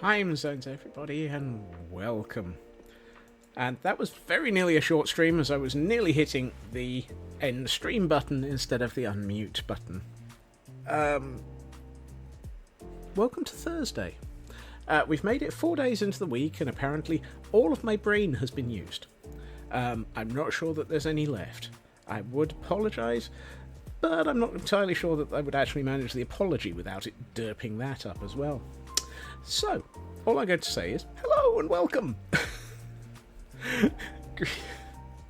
time zones, everybody, and welcome. And that was very nearly a short stream, as I was nearly hitting the end stream button instead of the unmute button. Welcome to Thursday. We've made it 4 days into the week, and apparently all of my brain has been used. I'm not sure that there's any left. I would apologise, but I'm not entirely sure that I would actually manage the apology without it derping that up as well. So, all I'm going to say is, hello and welcome!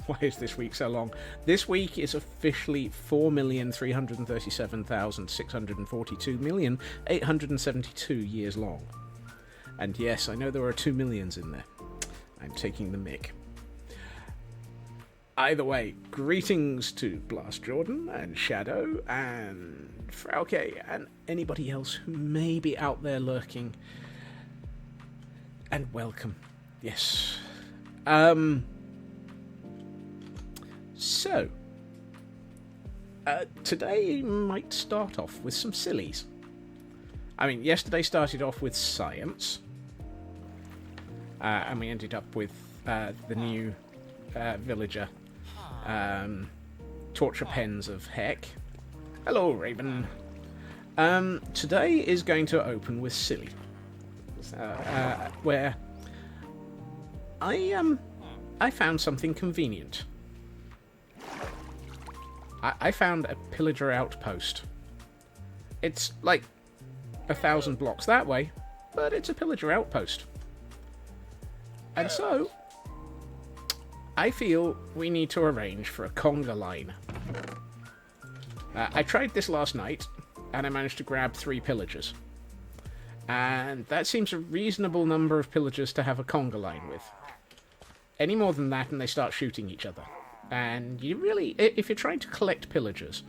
Why is this week so long? This week is officially 4,337,642,872 years long. And yes, I know there are 2 millions in there. I'm taking the mick. Either way, greetings to Blast Jordan and Shadow and Frauke and anybody else who may be out there lurking. And welcome. Yes. So, today might start off with some sillies. I mean, yesterday started off with science, and we ended up with the new villager, torture pens of heck. Hello, Raven. Today is going to open with silly, where I found something convenient. I found a pillager outpost. It's like 1,000 blocks that way, but it's a pillager outpost. And so, I feel we need to arrange for a conga line. I tried this last night, and I managed to grab 3 pillagers. And that seems a reasonable number of pillagers to have a conga line with. Any more than that and they start shooting each other. And you really, if you're trying to collect pillagers,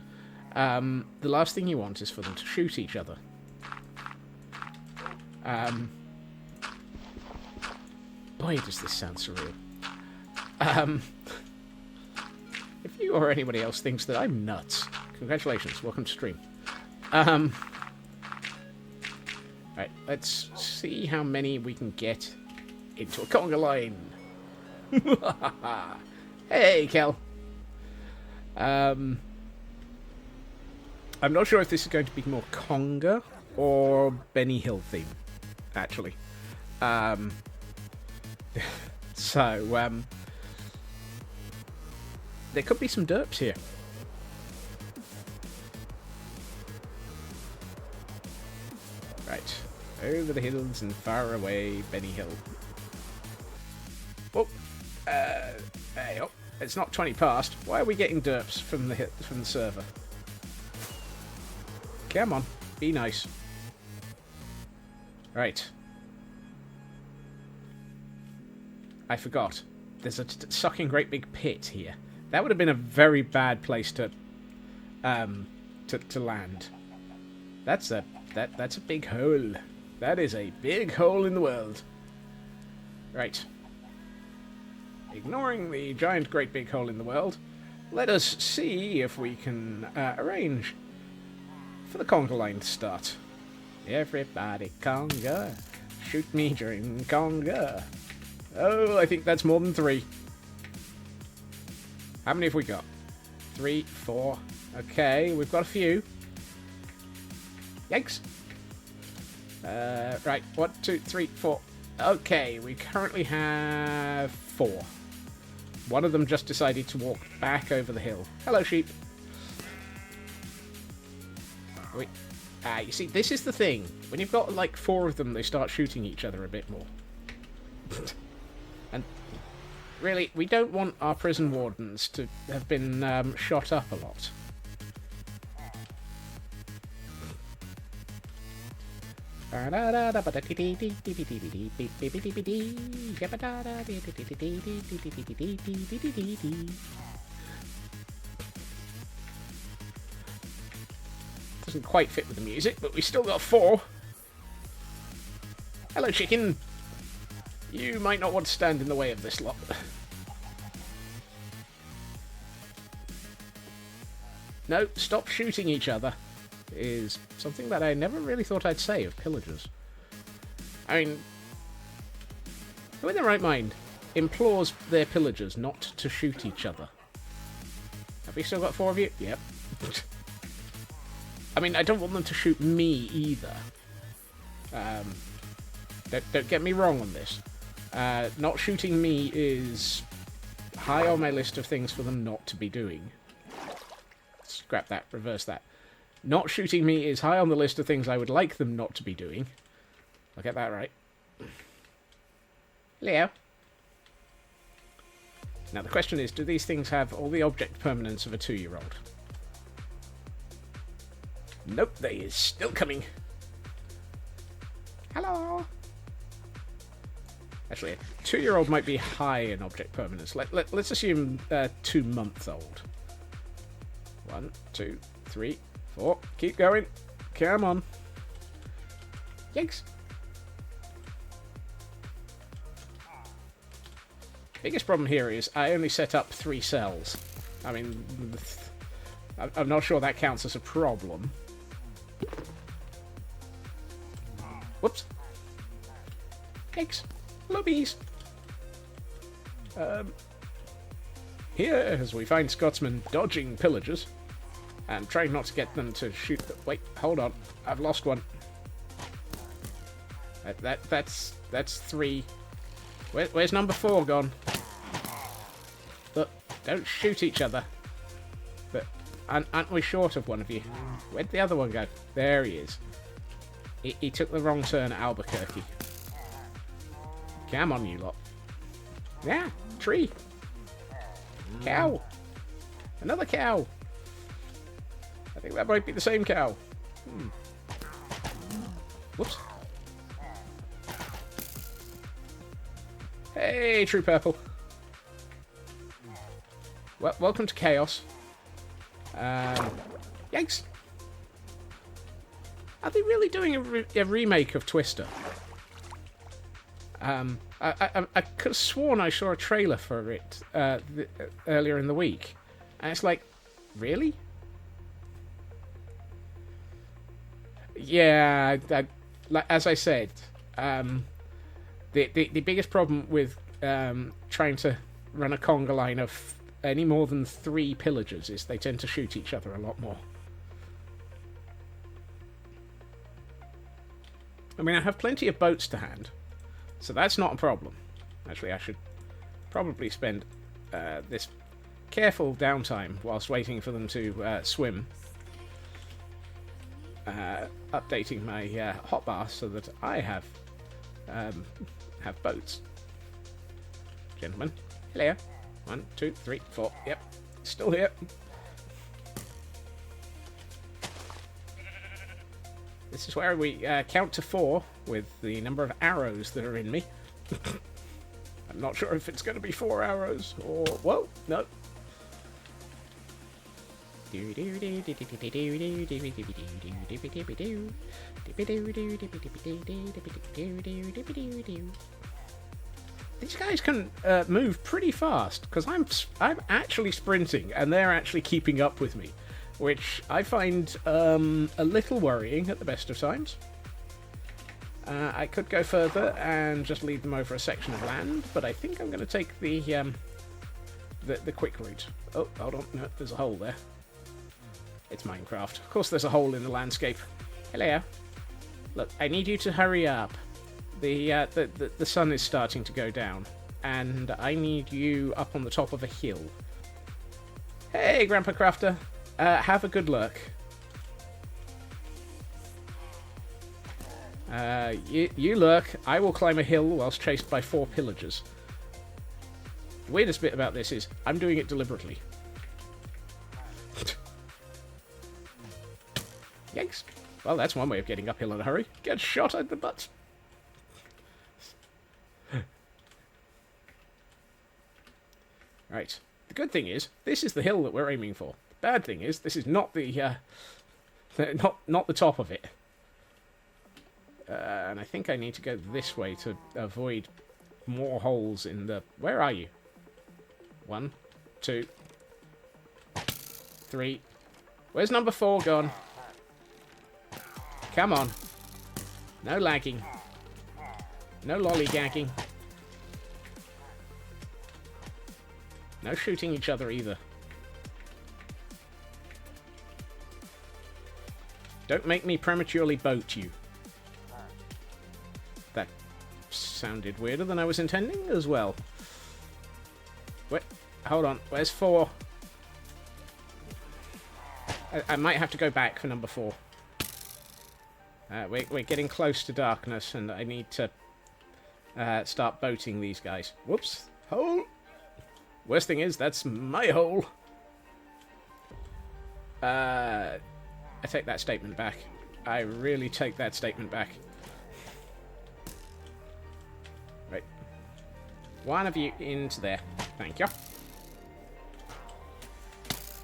the last thing you want is for them to shoot each other. Boy, does this sound surreal. If you or anybody else thinks that I'm nuts, congratulations, welcome to stream. Right, let's see how many we can get into a conga line. Hey, Kel. I'm not sure if this is going to be more conga or Benny Hill theme, actually. So, there could be some derps here. Right. Over the hills and far away, Benny Hill. Oh, hey, oh, it's not 20 past. Why are we getting derps from the server? Come on, be nice. Right. I forgot. There's a sucking great big pit here. That would have been a very bad place to land. That's a big hole. That is a big hole in the world. Right. Ignoring the giant great big hole in the world, let us see if we can arrange for the conga line to start. Everybody conga. Shoot me during conga. Oh, I think that's more than 3. How many have we got? 3, 4. Okay, we've got a few. Yikes. Right, 1, 2, 3, 4. Okay, we currently have 4. One of them just decided to walk back over the hill. Hello, sheep. Wait. You see, this is the thing. When you've got, like, 4 of them, they start shooting each other a bit more. And, really, we don't want our prison wardens to have been shot up a lot. Doesn't quite fit with the music, but we still got 4. Hello, chicken. You might not want to stand in the way of this lot. No, stop shooting each other is something that I never really thought I'd say of pillagers. I mean, who in their right mind implores their pillagers not to shoot each other? Have we still got 4 of you? Yep. I mean, I don't want them to shoot me either. Don't get me wrong on this. Not shooting me is high on my list of things for them not to be doing. Scrap that, reverse that. Not shooting me is high on the list of things I would like them not to be doing. I'll get that right. Leo. Now the question is, do these things have all the object permanence of a 2-year-old? Nope, they is still coming. Hello. Actually, a 2-year-old might be high in object permanence. Let's assume 2 months old. 1, 2, 3, 4. Keep going. Come on. Yikes. Biggest problem here is I only set up 3 cells. I mean, I'm not sure that counts as a problem. Whoops. Yikes. Lobbies. Here, as we find Scotsmen dodging pillagers and trying not to get them to shoot them. Wait, hold on. I've lost one. That's 3. Where's number 4 gone? Look, don't shoot each other. But aren't we short of one of you? Where'd the other one go? There he is. He took the wrong turn at Albuquerque. Come on, you lot. Yeah, tree. Cow. Another cow. I think that might be the same cow. Whoops. Hey, True Purple. Well, welcome to Chaos. Yikes. Are they really doing a remake of Twister? I could have sworn I saw a trailer for it earlier in the week. And it's like, really? Yeah, as I said, the biggest problem with trying to run a conga line of any more than 3 pillagers is they tend to shoot each other a lot more. I mean, I have plenty of boats to hand, so that's not a problem. Actually, I should probably spend this careful downtime whilst waiting for them to swim, updating my hotbar so that I have boats. Gentlemen, hello. 1, 2, 3, 4. Yep, still here. This is where we count to 4 with the number of arrows that are in me. I'm not sure if it's going to be 4 arrows or... Whoa, no. These guys can move pretty fast, because I'm actually sprinting and they're actually keeping up with me, which I find a little worrying at the best of times. I could go further and just lead them over a section of land, but I think I'm going to take the quick route. Oh, hold on, no, there's a hole there. It's Minecraft. Of course there's a hole in the landscape. Hello. Look, I need you to hurry up. The sun is starting to go down, and I need you up on the top of a hill. Hey, Grandpa Crafter. Have a good look. You look. I will climb a hill whilst chased by 4 pillagers. The weirdest bit about this is I'm doing it deliberately. Yikes. Well, that's one way of getting uphill in a hurry. Get shot in the butt. Right. The good thing is, this is the hill that we're aiming for. The bad thing is, this is not the not the top of it. And I think I need to go this way to avoid more holes in the... Where are you? 1, 2, 3. Where's number 4 gone? Come on. No lagging. No lollygagging. No shooting each other either. Don't make me prematurely boat you. That sounded weirder than I was intending as well. Wait, hold on. Where's 4? I might have to go back for number 4. We're getting close to darkness, and I need to start boating these guys. Whoops. Hole! Worst thing is, that's my hole. I take that statement back. I really take that statement back. Right. One of you into there. Thank you.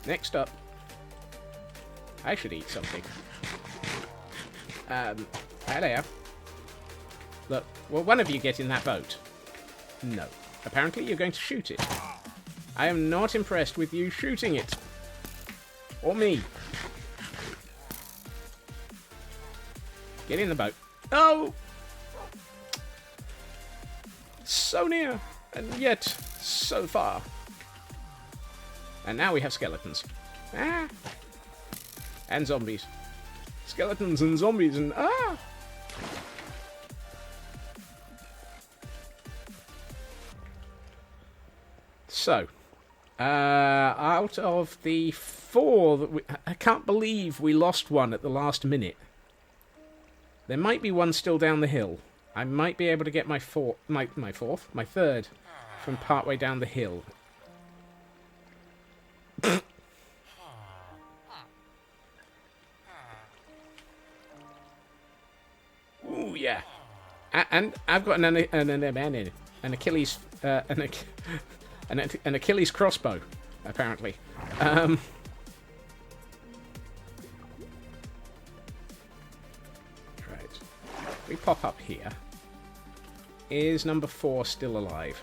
Next up. I should eat something. Hello. Look, will one of you get in that boat? No. Apparently you're going to shoot it. I am not impressed with you shooting it. Or me. Get in the boat. Oh! So near, and yet so far. And now we have skeletons. Ah! And zombies. Skeletons and zombies and ah! So, out of the 4 that I can't believe we lost one at the last minute. There might be one still down the hill. I might be able to get my third from partway down the hill. Ooh, yeah. And I've got an Achilles an Achilles crossbow, apparently. We pop up here. Is number 4 still alive?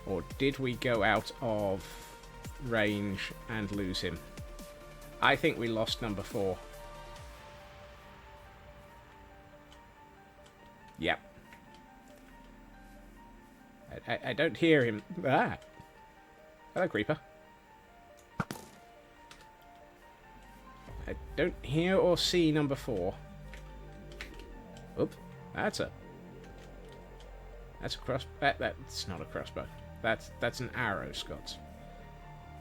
Or did we go out of range and lose him? I think we lost number 4. Yep. I don't hear him. Ah! Hello, creeper. I don't hear or see number 4. Oop, that's a cross. That's not a crossbow. That's an arrow, Scott.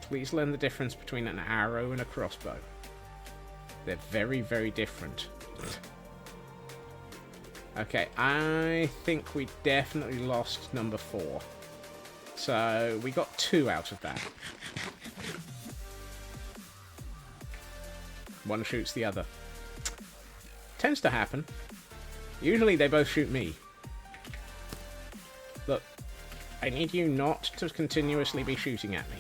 Please learn the difference between an arrow and a crossbow. They're very, very different. Okay, I think we definitely lost number 4. So we got 2 out of that. One shoots the other. Tends to happen. Usually they both shoot me. Look, I need you not to continuously be shooting at me.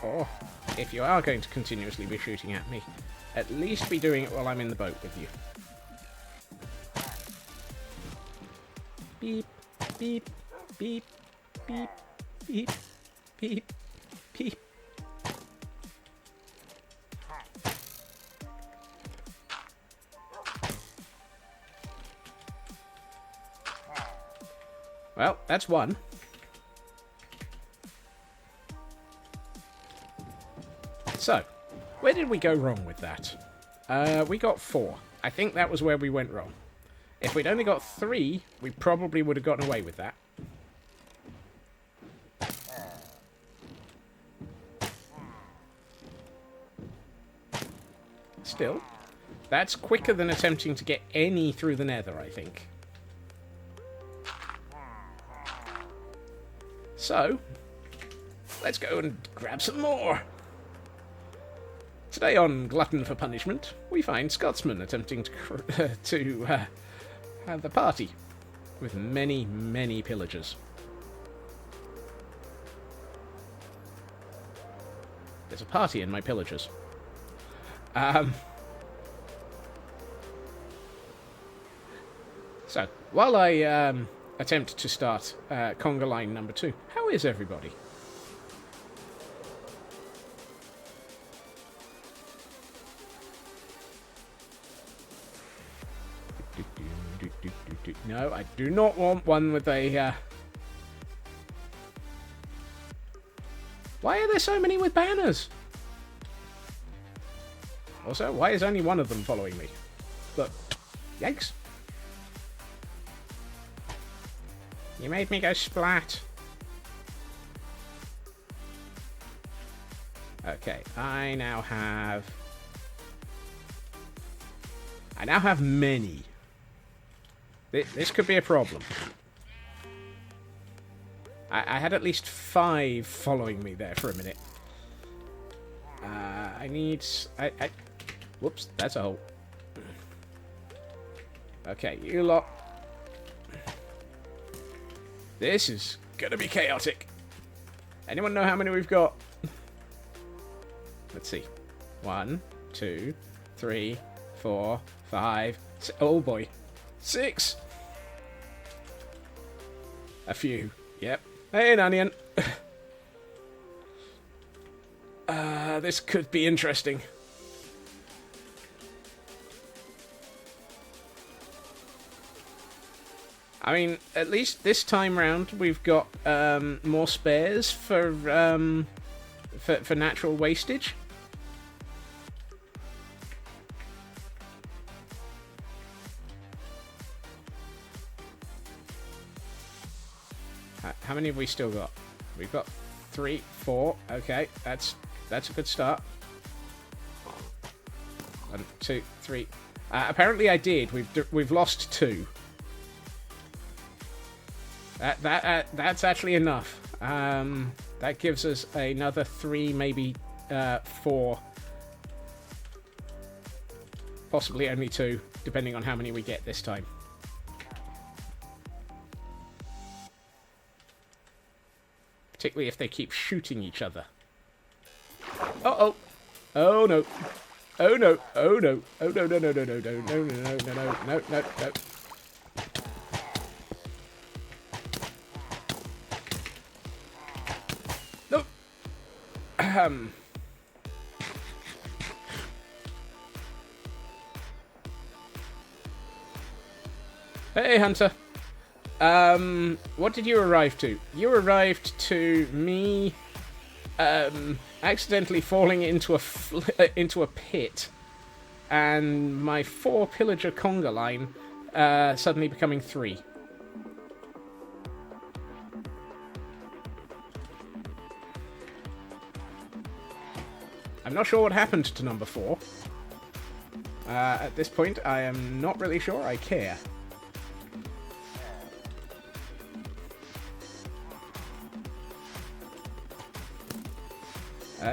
Or, if you are going to continuously be shooting at me, at least be doing it while I'm in the boat with you. Beep, beep, beep, beep, beep. Beep, beep. Well, that's one. So, where did we go wrong with that? We got 4. I think that was where we went wrong. If we'd only got 3, we probably would have gotten away with that. Still, that's quicker than attempting to get any through the nether, I think. So, let's go and grab some more. Today on Glutton for Punishment, we find Scotsman attempting to have the party with many, many pillagers. There's a party in my pillagers. So, while I attempt to start conga line number 2, how is everybody? No, I do not want one with a... Why are there so many with banners? Also, why is only one of them following me? Look. Yikes. You made me go splat. Okay, I now have many. This could be a problem. I had at least 5 following me there for a minute. I need... Whoops, that's a hole. Okay, you lot. This is gonna be chaotic. Anyone know how many we've got? Let's see. 1, 2, 3, 4, 5... Oh boy. 6! A few. Yep. Hey, an onion. This could be interesting. I mean, at least this time round we've got more spares for natural wastage. How many have we still got? We've got 3, 4. Okay, that's a good start. 1, 2, 3. Apparently, I did. We've lost 2. That's actually enough. That gives us another 3, maybe 4. Possibly only 2, depending on how many we get this time. Particularly if they keep shooting each other. Uh-oh. Oh, no. Oh, no. Oh, no. Oh, no, no, no, no, no, no, no, no, no, no, no, no, no. Nope. Hey, Hunter. What did you arrive to? You arrived to me, accidentally falling into a pit, and my 4 pillager conga line, suddenly becoming 3. I'm not sure what happened to number 4. At this point, I am not really sure I care.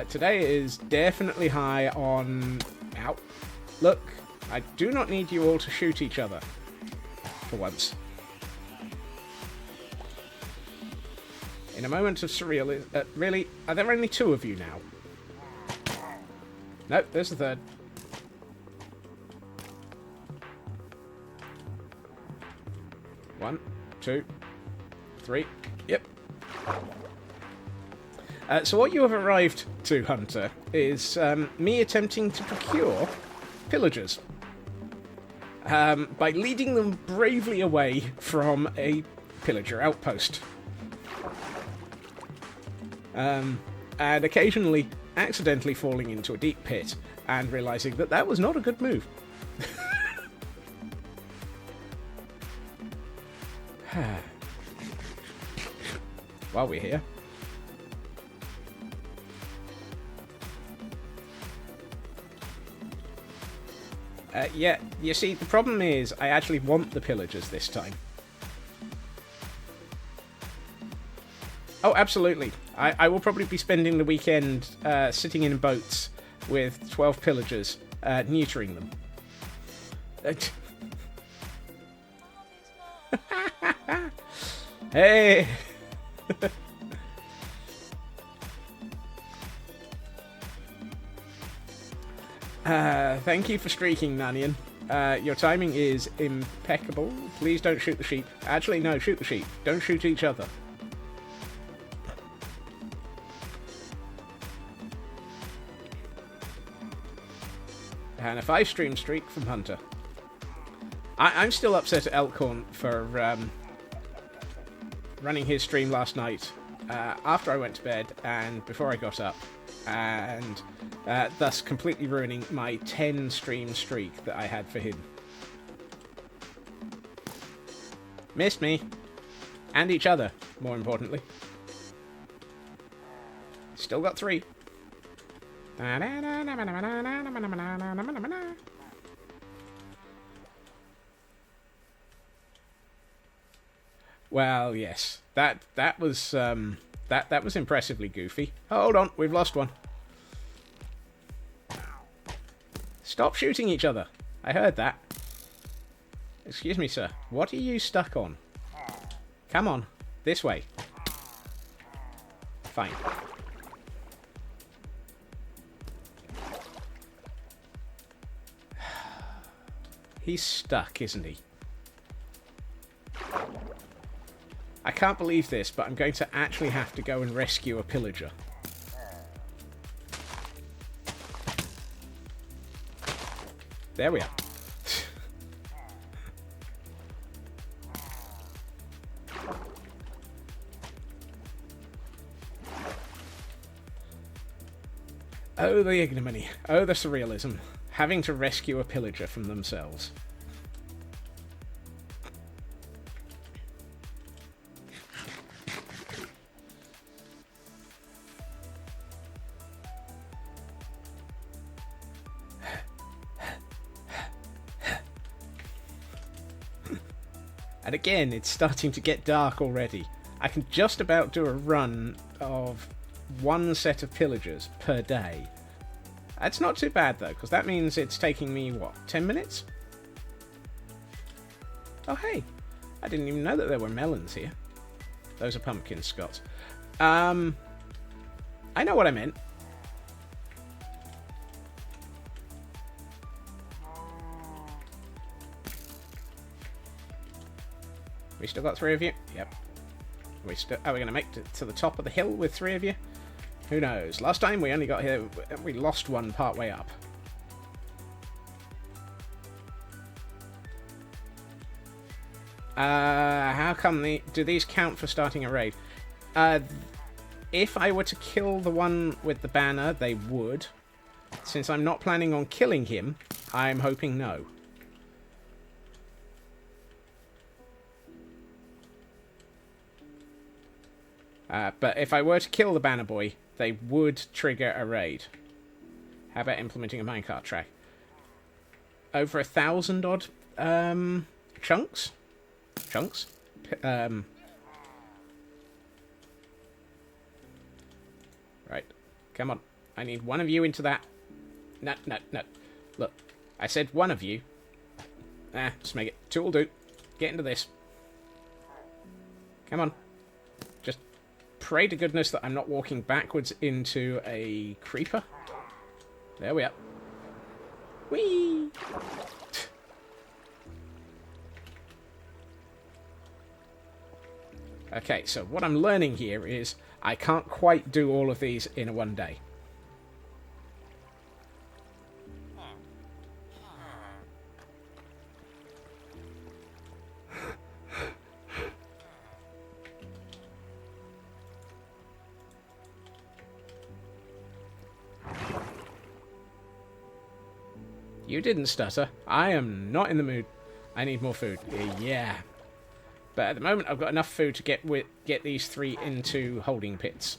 Today is definitely high on... Ow. Look, I do not need you all to shoot each other. For once. In a moment of surreal... really? Are there only 2 of you now? Nope, there's the 3rd. One, 2, 3. Yep. So what you have arrived to, Hunter, is me attempting to procure pillagers by leading them bravely away from a pillager outpost. And occasionally accidentally falling into a deep pit and realizing that that was not a good move. While we're here. Yeah, you see, the problem is I actually want the pillagers this time. Oh, absolutely. I will probably be spending the weekend sitting in boats with 12 pillagers, neutering them. Hey! Thank you for streaking, Nanian. Your timing is impeccable. Please don't shoot the sheep. Actually, no, shoot the sheep. Don't shoot each other. And a 5-stream streak from Hunter. I'm still upset at Elkhorn for running his stream last night after I went to bed and before I got up, and thus completely ruining my 10 stream streak that I had for him. Missed me. And each other, more importantly. Still got 3. Well, yes. That was that was impressively goofy. Oh, hold on, we've lost one. Stop shooting each other. I heard that. Excuse me, sir. What are you stuck on? Come on. This way. Fine. He's stuck, isn't he? I can't believe this, but I'm going to actually have to go and rescue a pillager. There we are. Oh, the ignominy. Oh, the surrealism. Having to rescue a pillager from themselves. And again, it's starting to get dark already. I can just about do a run of 1 set of pillagers per day. That's not too bad, though, because that means it's taking me, what, 10 minutes? Oh, hey. I didn't even know that there were melons here. Those are pumpkins, Scott. I know what I meant. We still got 3 of you? Yep. Are we going to make it to the top of the hill with 3 of you? Who knows? Last time we only got here, we lost one part way up. How come do these count for starting a raid? If I were to kill the one with the banner, they would. Since I'm not planning on killing him, I'm hoping no. But if I were to kill the banner boy, they would trigger a raid. How about implementing a minecart track? Over 1,000 odd chunks? Chunks? Right. Come on. I need one of you into that. No, no, no. Look. I said one of you. Just make it. 2 will do. Get into this. Come on. Just pray to goodness that I'm not walking backwards into a creeper. There we are. Whee! Okay, so what I'm learning here is I can't quite do all of these in one day. You didn't stutter. I am not in the mood. I need more food. Yeah. But at the moment, I've got enough food to get these 3 into holding pits.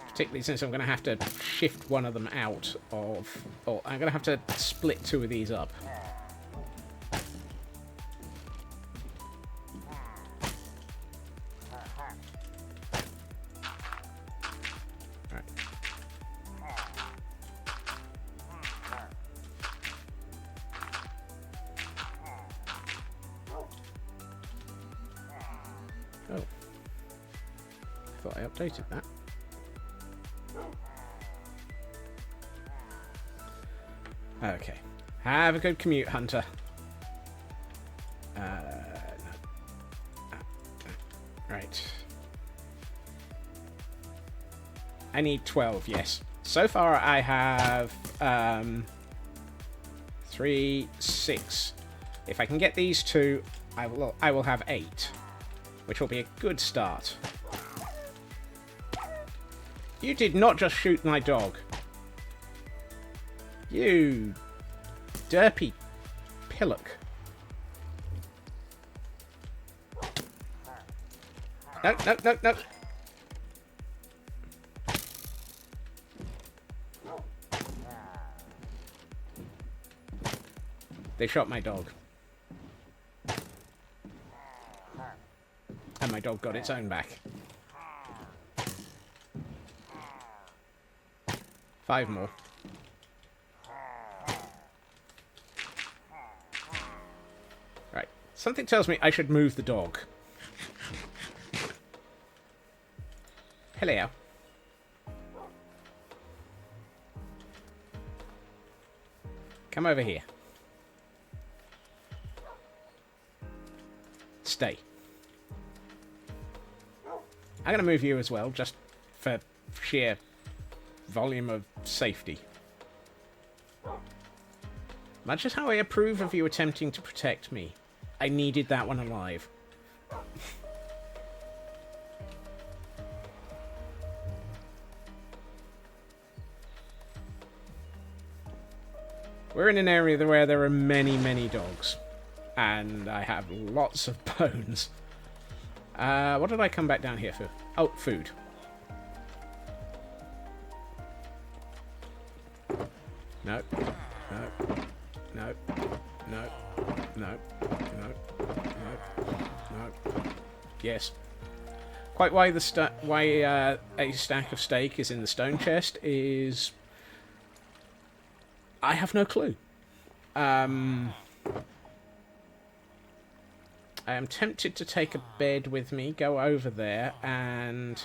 Particularly since I'm going to have to shift one of them out of... Or I'm going to have to split 2 of these up. Oh. I thought I updated that. Okay. Have a good commute, Hunter. No. Right. I need 12, yes. So far, I have 3, 6. If I can get these 2, I will have 8, which will be a good start. You did not just shoot my dog. You derpy pillock. No, no, no, no. They shot my dog. And my dog got its own back. 5 more. Right. Something tells me I should move the dog. Hello. Come over here. Stay. I'm going to move you as well, just for sheer volume of safety. Much as how I approve of you attempting to protect me, I needed that one alive. We're in an area where there are many, many dogs. And I have lots of bones. What did I come back down here for? Oh, food. No. No. No. No. No. No. No. No. Yes. Quite why a stack of steak is in the stone chest is... I have no clue. I am tempted to take a bed with me, go over there, and...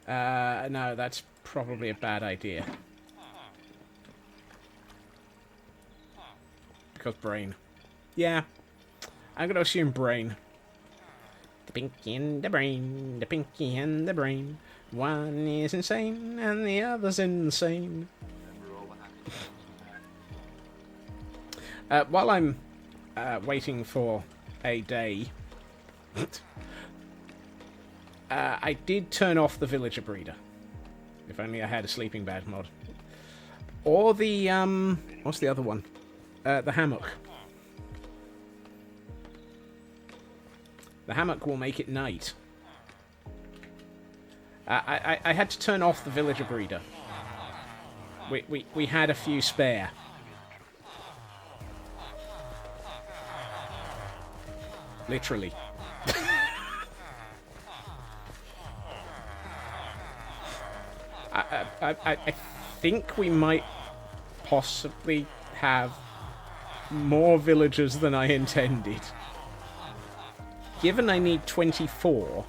no, that's probably a bad idea. Because brain. Yeah. I'm going to assume brain. The pinky and the brain, the pinky and the brain. One is insane, and the other's insane. While I'm waiting for a day, I did turn off the villager breeder. If only I had a sleeping bag mod. Or the, what's the other one? The hammock. The hammock will make it night. I had to turn off the villager breeder. We had a few spare. Literally. I think we might possibly have more villagers than I intended. Given I need 24...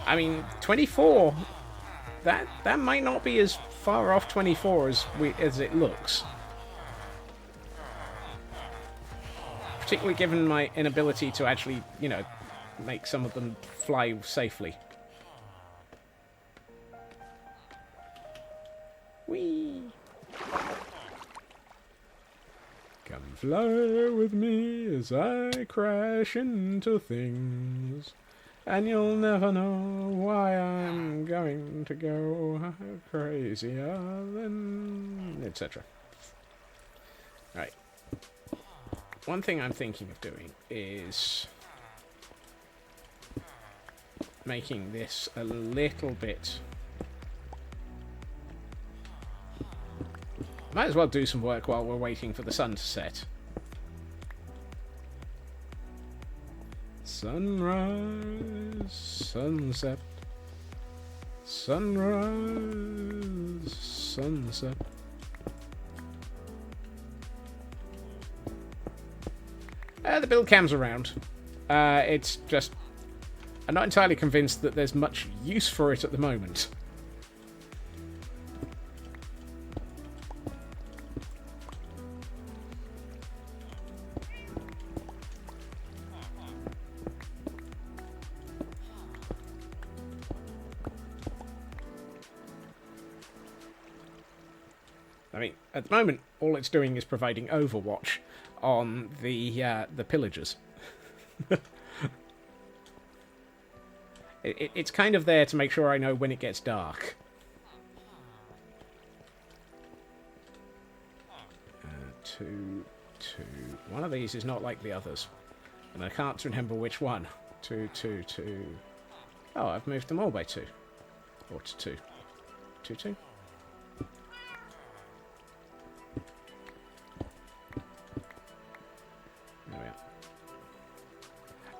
I mean, 24... That might not be as far off 24 as it looks. Particularly given my inability to actually, you know, make some of them fly safely. Whee! Come fly with me as I crash into things, and you'll never know why I'm going to go crazier than... etc. Right. One thing I'm thinking of doing is making this a little bit... Might as well do some work while we're waiting for the sun to set. Sunrise, sunset, sunrise, sunset. The build cam's around. It's just... I'm not entirely convinced that there's much use for it at the moment. I mean, at the moment, all it's doing is providing overwatch on the pillagers. It's kind of there to make sure I know when it gets dark. Two. One of these is not like the others. And I can't remember which one. Two. Oh, I've moved them all by 2. Or to 2. 2. There we are.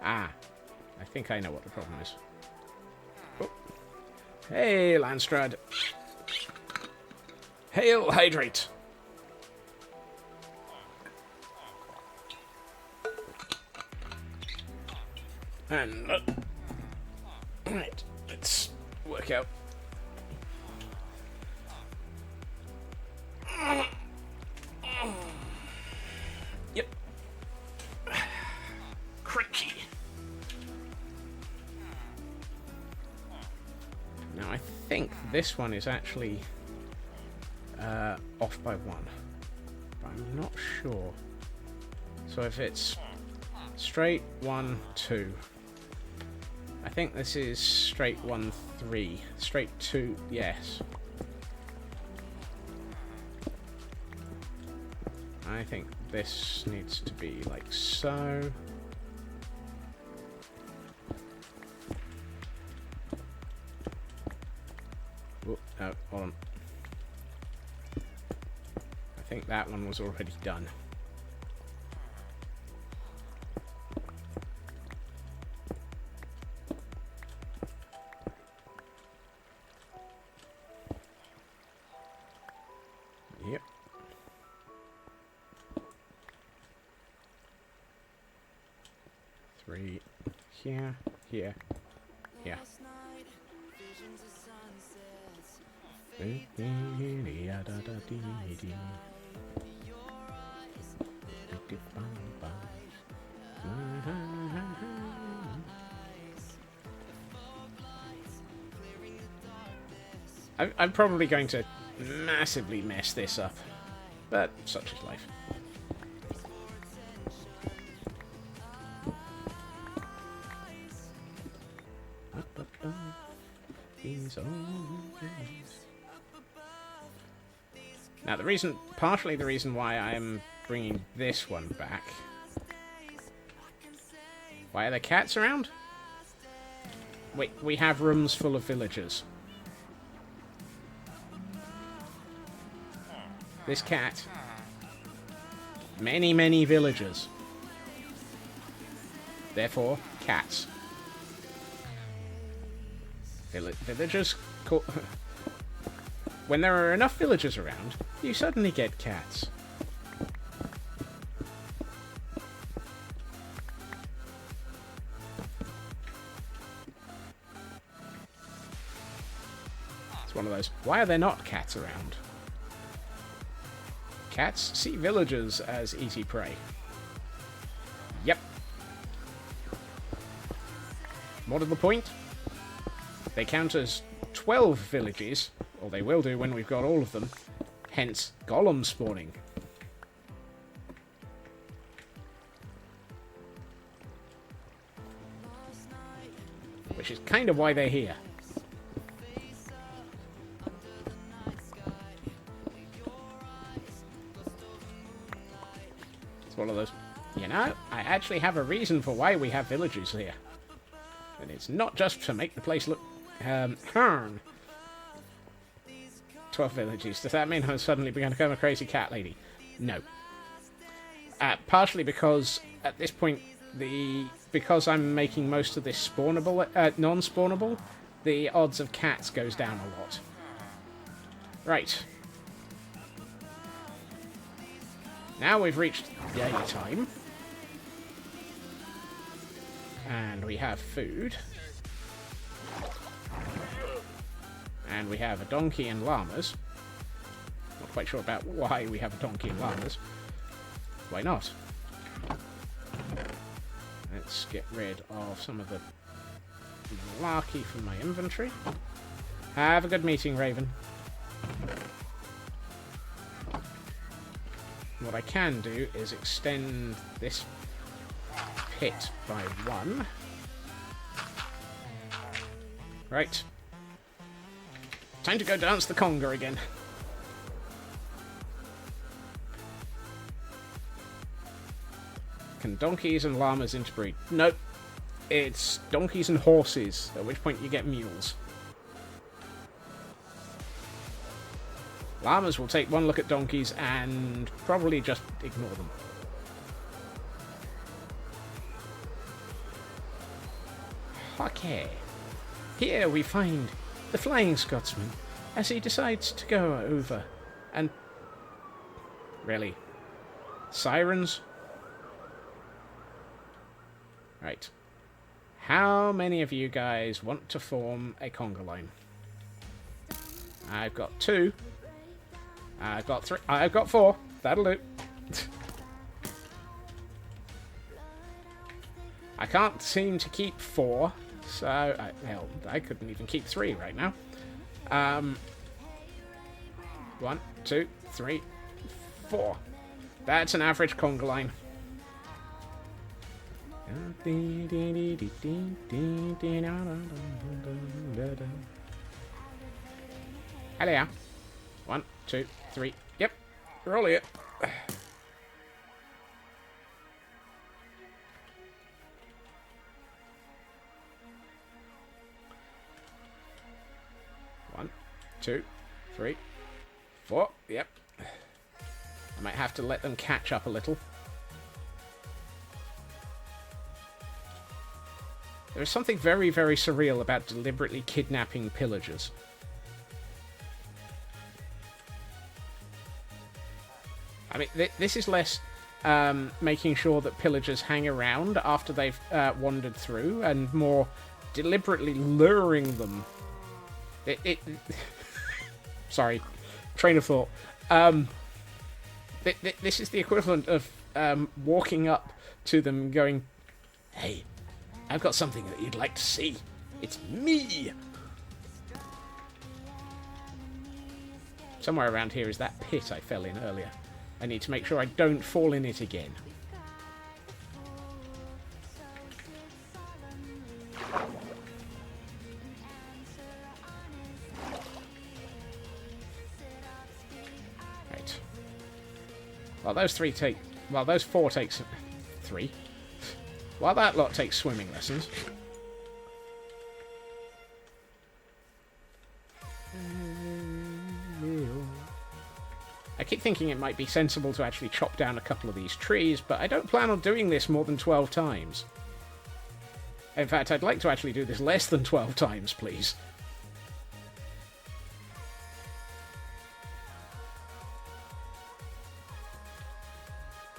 Ah. I think I know what the problem is. Oh. Hey, Landstrad. Hail, hydrate. And right, let's work out. Yep. Crunchy. Now I think this one is actually off by 1, but I'm not sure. So if it's straight 1, 2. I think this is straight 1, 3. Straight 2, yes. I think this needs to be like so. Oh, no, hold on. I think that one was already done. Yep. Three here, here, here. I'm probably going to massively mess this up, but such is life. Now partially the reason why I'm bringing this one back. Why are there cats around? Wait, we have rooms full of villagers. This cat. Many, many villagers. Therefore, cats. Villagers... When there are enough villagers around, you suddenly get cats. It's one of those, why are there not cats around? Cats see villagers as easy prey. Yep. More to the point, they count as 12 villages, or they will do when we've got all of them, hence golem spawning. Which is kind of why they're here. It's one of those, you know, I actually have a reason for why we have villagers here. And it's not just to make the place look 12 villages. Does that mean I'm suddenly going to become a crazy cat lady? No. Partially because, at this point, because I'm making most of this spawnable, non-spawnable, the odds of cats goes down a lot. Right. Now we've reached daytime. And we have food. And we have a donkey and llamas. Not quite sure about why we have a donkey and llamas. Why not? Let's get rid of some of the malarkey from my inventory. Have a good meeting, Raven. what I can do is extend this pit by 1. Right. Time to go dance the conga again. Can donkeys and llamas interbreed? Nope. It's donkeys and horses, at which point you get mules. Llamas will take one look at donkeys and probably just ignore them. Okay. Here we find the Flying Scotsman as he decides to go over and... Really? Sirens? Right. How many of you guys want to form a conga line? I've got 2. I've got 3. I've got 4. That'll do. I can't seem to keep 4, so... hell, I couldn't even keep 3 right now. 1, 2, 3, 4. That's an average conga line. Hello. 1, 2, 3. Yep, we're all here. 1, 2, 3, 4. Yep. I might have to let them catch up a little. There is something very, very surreal about deliberately kidnapping pillagers. I mean, this is less making sure that pillagers hang around after they've wandered through, and more deliberately luring them. Sorry, train of thought. This is the equivalent of walking up to them going, "Hey, I've got something that you'd like to see. It's me!" Somewhere around here is that pit I fell in earlier. I need to make sure I don't fall in it again. Right. Well, those 4 takes... 3. While that lot takes swimming lessons... I keep thinking it might be sensible to actually chop down a couple of these trees, but I don't plan on doing this more than 12 times. In fact, I'd like to actually do this less than 12 times, please.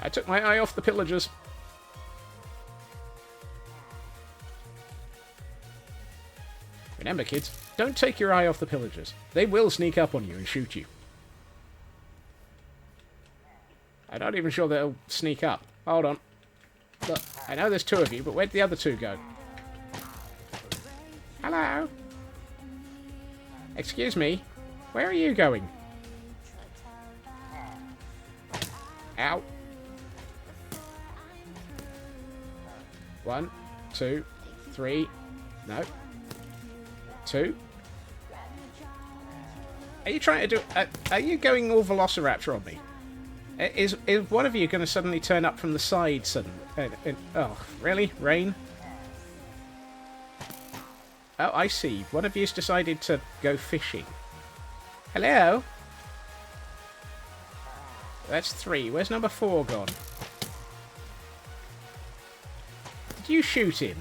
I took my eye off the pillagers. Remember, kids, don't take your eye off the pillagers. They will sneak up on you and shoot you. I'm not even sure they'll sneak up. Hold on. Look, I know there's 2 of you, but where'd the other 2 go? Hello? Excuse me? Where are you going? Ow. 1, 2, 3. No. 2. Are you trying to do... are you going all Velociraptor on me? Is one of you going to suddenly turn up from the side suddenly? Oh, really? Rain? Oh, I see. One of you's decided to go fishing. Hello? That's 3. Where's number 4 gone? Did you shoot him?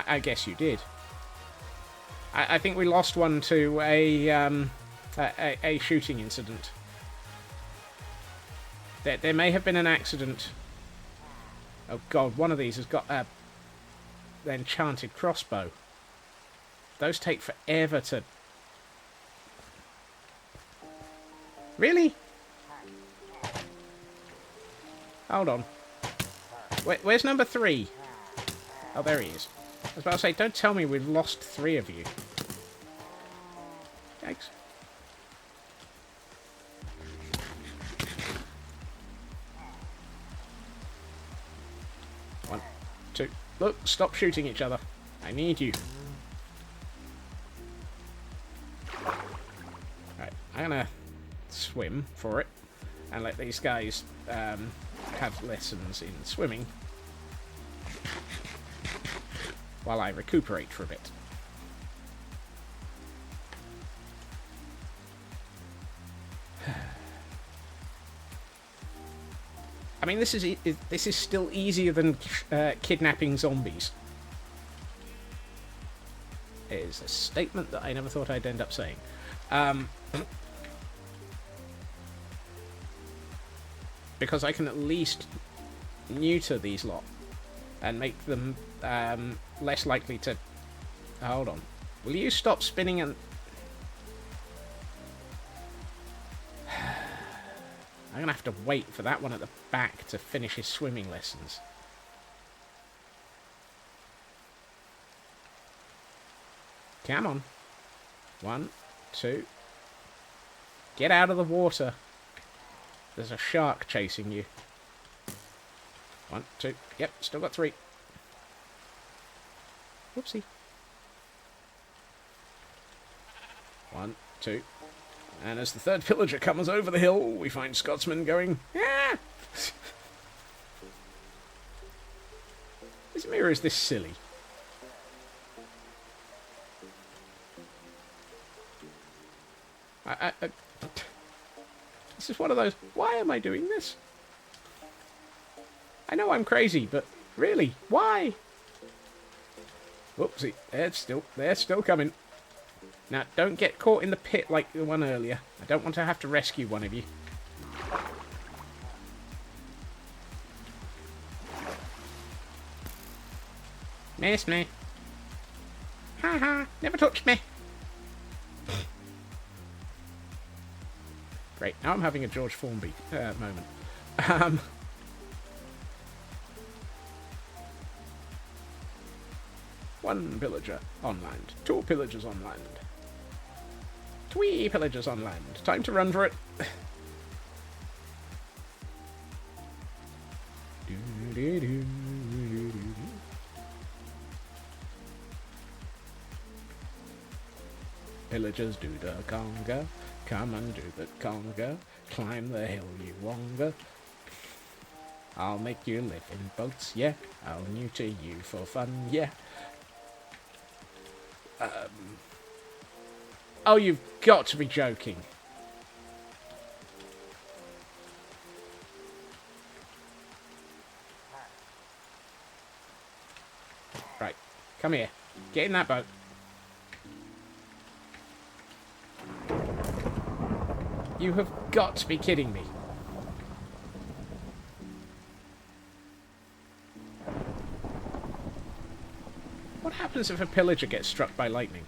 I guess you did. I think we lost one to a shooting incident. There may have been an accident. Oh god, one of these has got the enchanted crossbow. Those take forever to... Really? Hold on. Where's number 3? Oh, there he is. I was about to say, don't tell me we've lost 3 of you. Thanks. One, two. Look, stop shooting each other. I need you. Right, I'm gonna swim for it and let these guys have lessons in swimming while I recuperate for a bit. I mean, this is still easier than kidnapping zombies. It is a statement that I never thought I'd end up saying. Because I can at least neuter these lot and make them less likely to... Hold on. Will you stop spinning and... I'm going to have to wait for that one at the back to finish his swimming lessons. Come on. 1, 2. Get out of the water. There's a shark chasing you. 1, 2. Yep, still got 3. Whoopsie. 1, 2. And as the third pillager comes over the hill, we find Scotsman going, ah! This mirror is this silly. This is one of those, why am I doing this? I know I'm crazy, but really, why? Whoopsie, they're still coming. Now, don't get caught in the pit like the one earlier. I don't want to have to rescue one of you. Miss me. Ha ha, never touched me. Great, now I'm having a George Formby moment. One pillager on land. 2 pillagers on land. 3 pillagers on land. Time to run for it. Pillagers do the conga. Come and do the conga. Climb the hill you wonga. I'll make you live in boats, yeah. I'll neuter you for fun, yeah. Oh, you've got to be joking. Right, come here. Get in that boat. You have got to be kidding me. What happens if a pillager gets struck by lightning?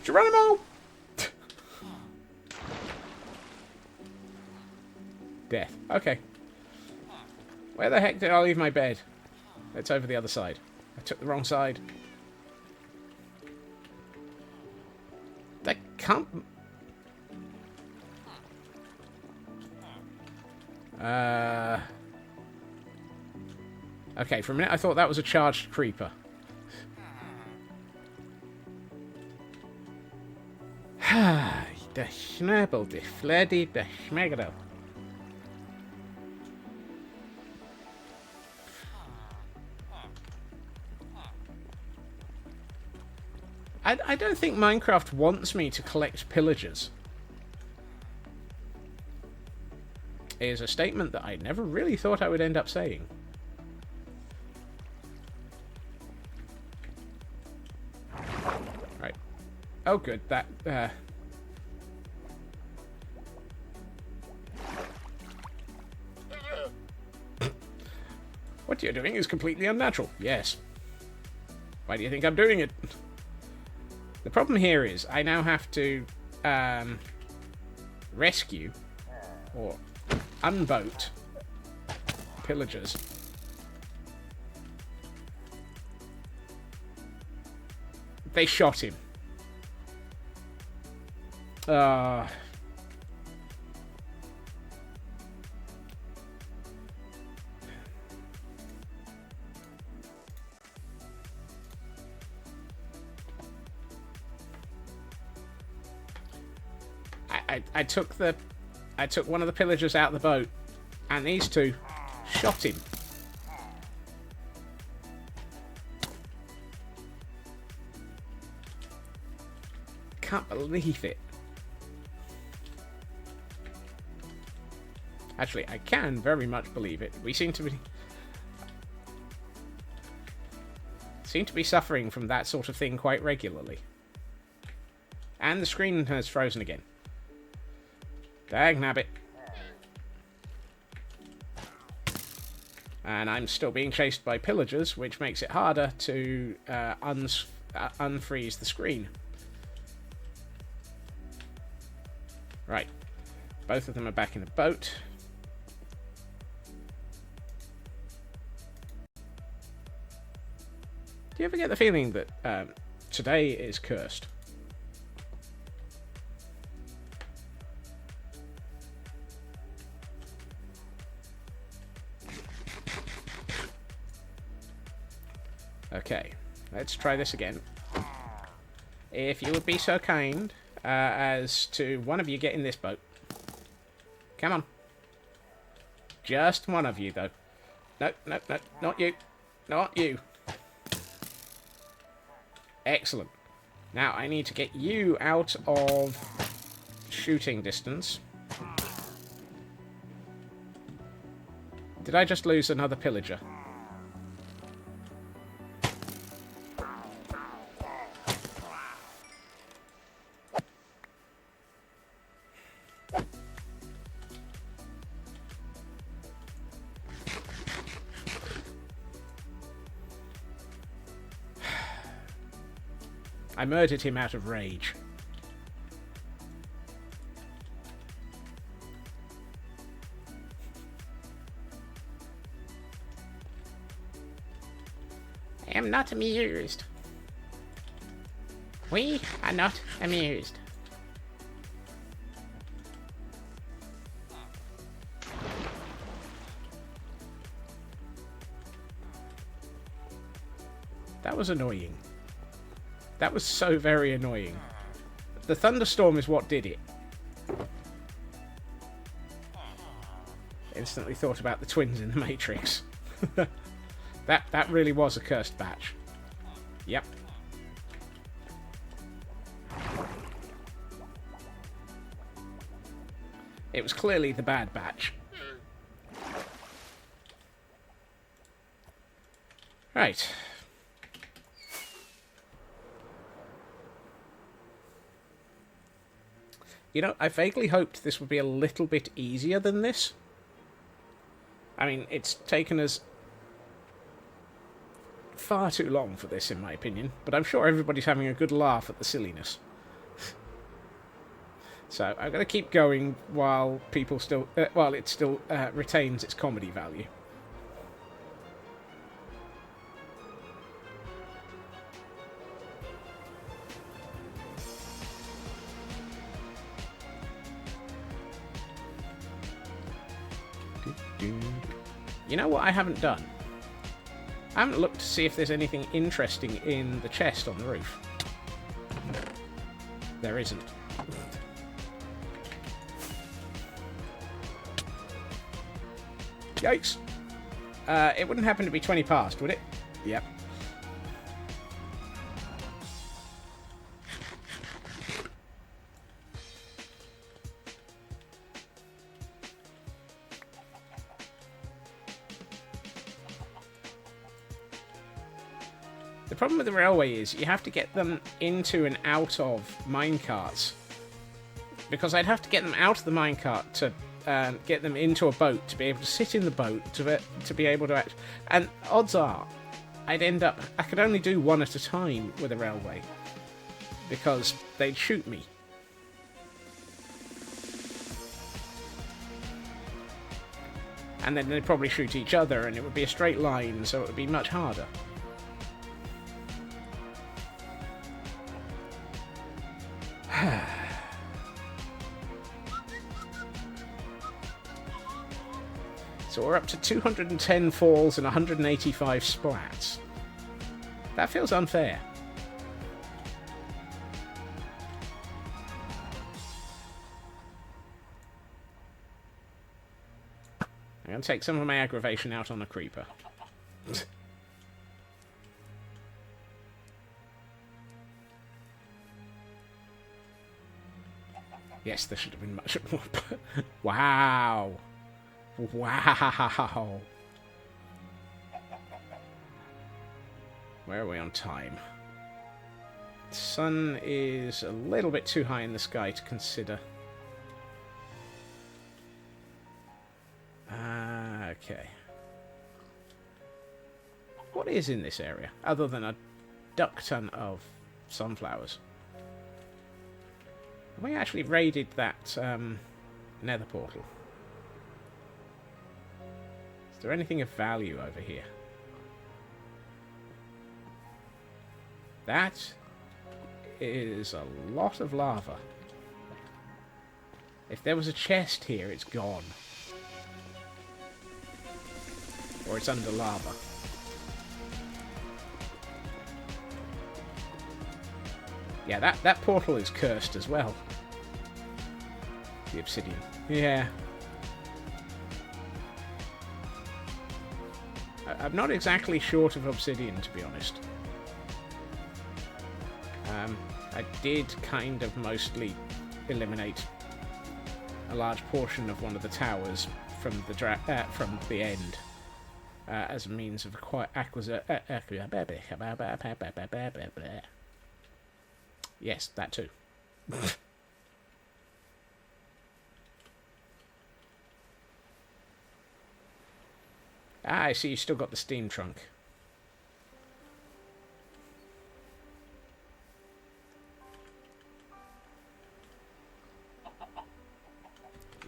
Geronimo! Death. Okay. Where the heck did I leave my bed? It's over the other side. I took the wrong side. That can't... Okay, for a minute I thought that was a charged creeper. The schnabel, the fleddy, the schmegado. I don't think Minecraft wants me to collect pillagers. It is a statement that I never really thought I would end up saying. Right. Oh, good. That, What you're doing is completely unnatural. Yes. Why do you think I'm doing it? The problem here is I now have to rescue or unboat pillagers. They shot him. I took one of the pillagers out of the boat, and these two shot him. Can't believe it. Actually, I can very much believe it. We seem to be suffering from that sort of thing quite regularly. And the screen has frozen again. Dag nabbit. And I'm still being chased by pillagers, which makes it harder to unfreeze the screen. Right. Both of them are back in the boat. Do you ever get the feeling that today is cursed? Okay, let's try this again. If you would be so kind as to one of you get in this boat. Come on. Just one of you, though. No, no, no, not you. Not you. Excellent. Now, I need to get you out of shooting distance. Did I just lose another pillager? I murdered him out of rage. I am not amused. We are not amused. That was annoying. That was so very annoying. The thunderstorm is what did it. Instantly thought about the twins in the Matrix. That really was a cursed batch. Yep. It was clearly the bad batch. Right. You know, I vaguely hoped this would be a little bit easier than this. I mean, it's taken us far too long for this, in my opinion, but I'm sure everybody's having a good laugh at the silliness. So I'm going to keep going while people still, while it still retains its comedy value. You know what I haven't done? I haven't looked to see if there's anything interesting in the chest on the roof. There isn't. Yikes. It wouldn't happen to be 20 past, would it? Yep. The problem with the railway is you have to get them into and out of minecarts. Because I'd have to get them out of the minecart to get them into a boat, to be able to sit in the boat, to be able to act. And odds are, I could only do one at a time with a railway. Because they'd shoot me. And then they'd probably shoot each other, and it would be a straight line, so it would be much harder. So we're up to 210 falls and 185 splats. That feels unfair. I'm going to take some of my aggravation out on a creeper. Yes, there should have been much more. Wow. Wow. Where are we on time? The sun is a little bit too high in the sky to consider. Okay. What is in this area, other than a duck ton of sunflowers? We actually raided that nether portal. Is there anything of value over here? That is a lot of lava. If there was a chest here, it's gone. Or it's under lava. Yeah, that portal is cursed as well. The obsidian. Yeah. I'm not exactly short of obsidian, to be honest. I did kind of mostly eliminate a large portion of one of the towers from the end as a means of Yes, that too. I see you still got the steam trunk.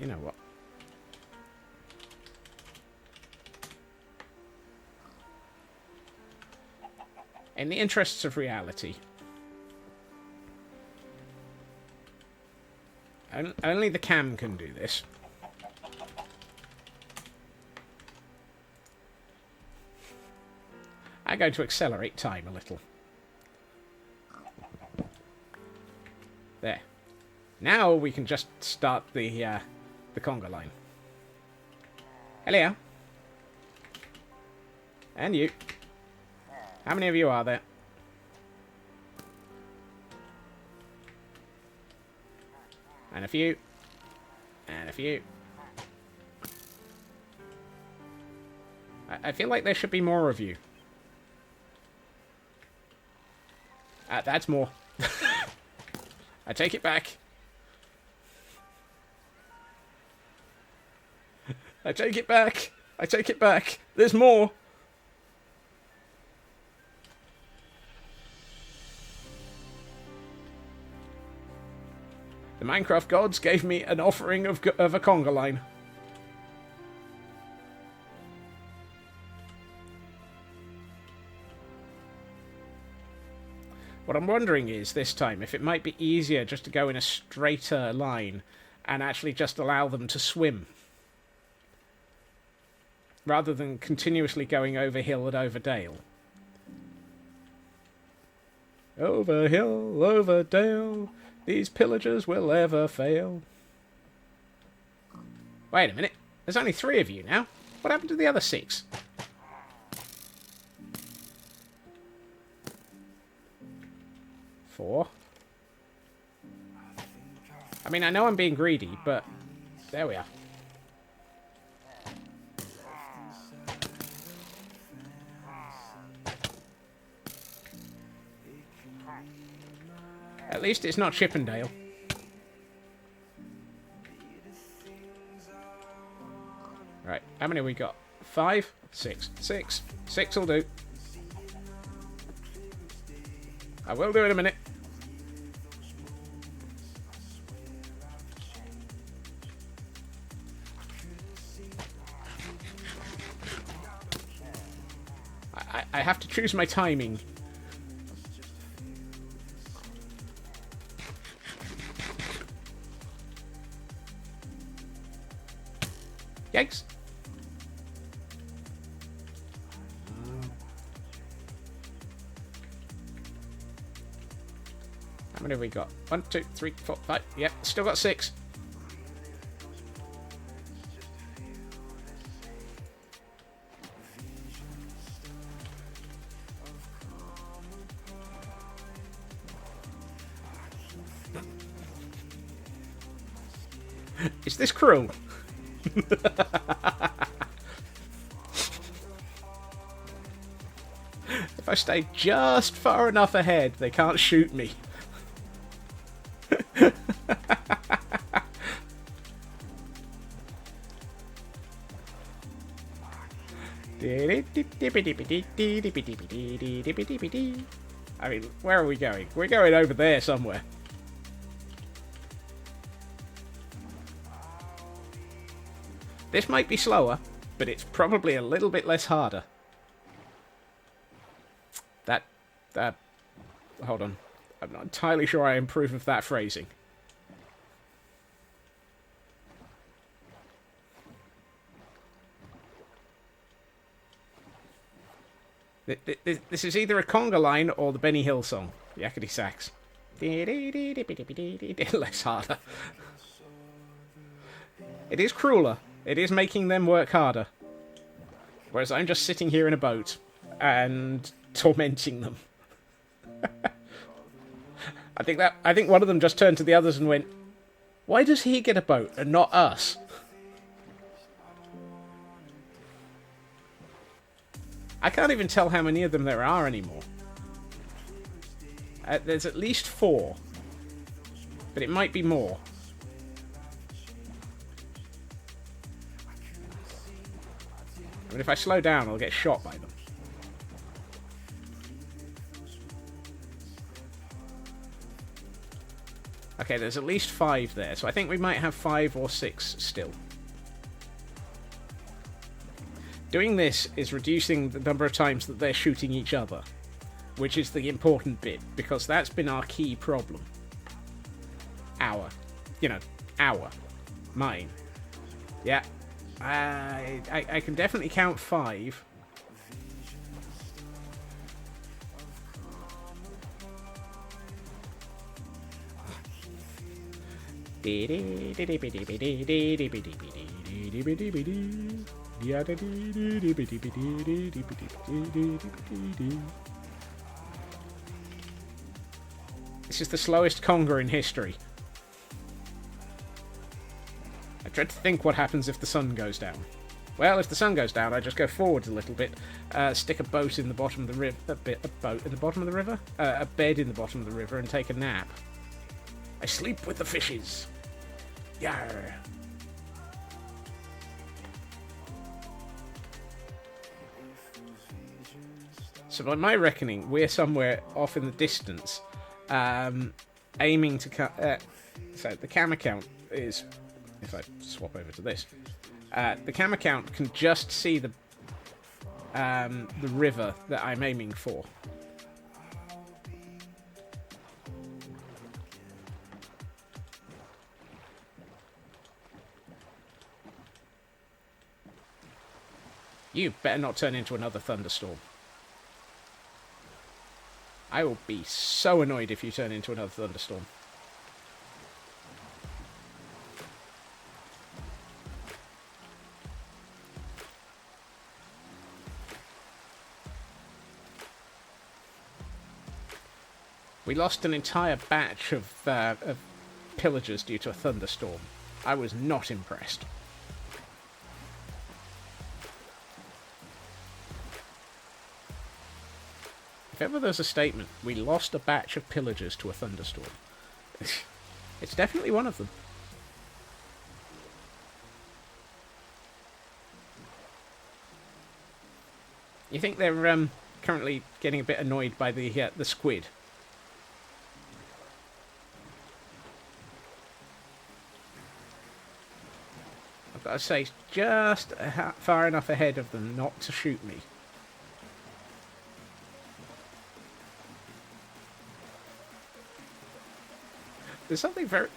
You know what? In the interests of reality, only the cam can do this. I'm going to accelerate time a little. There. Now we can just start the conga line. Hello. And you. How many of you are there? And a few. And a few. I feel like there should be more of you. That's more. I take it back. I take it back. I take it back. There's more. The Minecraft gods gave me an offering of a conga line. What I'm wondering is, this time, if it might be easier just to go in a straighter line and actually just allow them to swim. Rather than continuously going over hill and over dale. Over hill, over dale, these pillagers will ever fail. Wait a minute, there's only 3 of you now. What happened to the other 6? Four. I mean, I know I'm being greedy, but there we are. At least it's not Chippendale. Right, how many have we got? 5? 6. 6. 6 will do. I will do it in a minute. I have to choose my timing. Yikes. How many have we got? 1, 2, 3, 4, 5. Yep, still got 6. Is this cruel? If I stay just far enough ahead, they can't shoot me. I mean, where are we going? We're going over there somewhere. This might be slower, but it's probably a little bit less harder. Hold on. I'm not entirely sure I approve of that phrasing. This is either a conga line or the Benny Hill song. Yakety sax. Less harder. It is crueler. It is making them work harder. Whereas I'm just sitting here in a boat and tormenting them. I think one of them just turned to the others and went, "Why does he get a boat and not us?" I can't even tell how many of them there are anymore. There's at least 4. But it might be more. I mean, if I slow down, I'll get shot by them. Okay, there's at least 5 there, so I think we might have 5 or 6 still. Doing this is reducing the number of times that they're shooting each other, which is the important bit, because that's been our key problem. Mine. Yeah. I can definitely count 5. This is the slowest conga in history. I dread to think what happens if the sun goes down. Well, if the sun goes down, I just go forwards a little bit, stick a boat in the bottom of the river, a bed in the bottom of the river, and take a nap. I sleep with the fishes. Yarr. So by my reckoning, we're somewhere off in the distance, aiming to so the cam account is, if I swap over to this, the cam account can just see the river that I'm aiming for. You better not turn into another thunderstorm. I will be so annoyed if you turn into another thunderstorm. We lost an entire batch of pillagers due to a thunderstorm. I was not impressed. If ever there's a statement, we lost a batch of pillagers to a thunderstorm, it's definitely one of them. You think they're currently getting a bit annoyed by the squid? I've got to say, just far enough ahead of them not to shoot me. There's something very...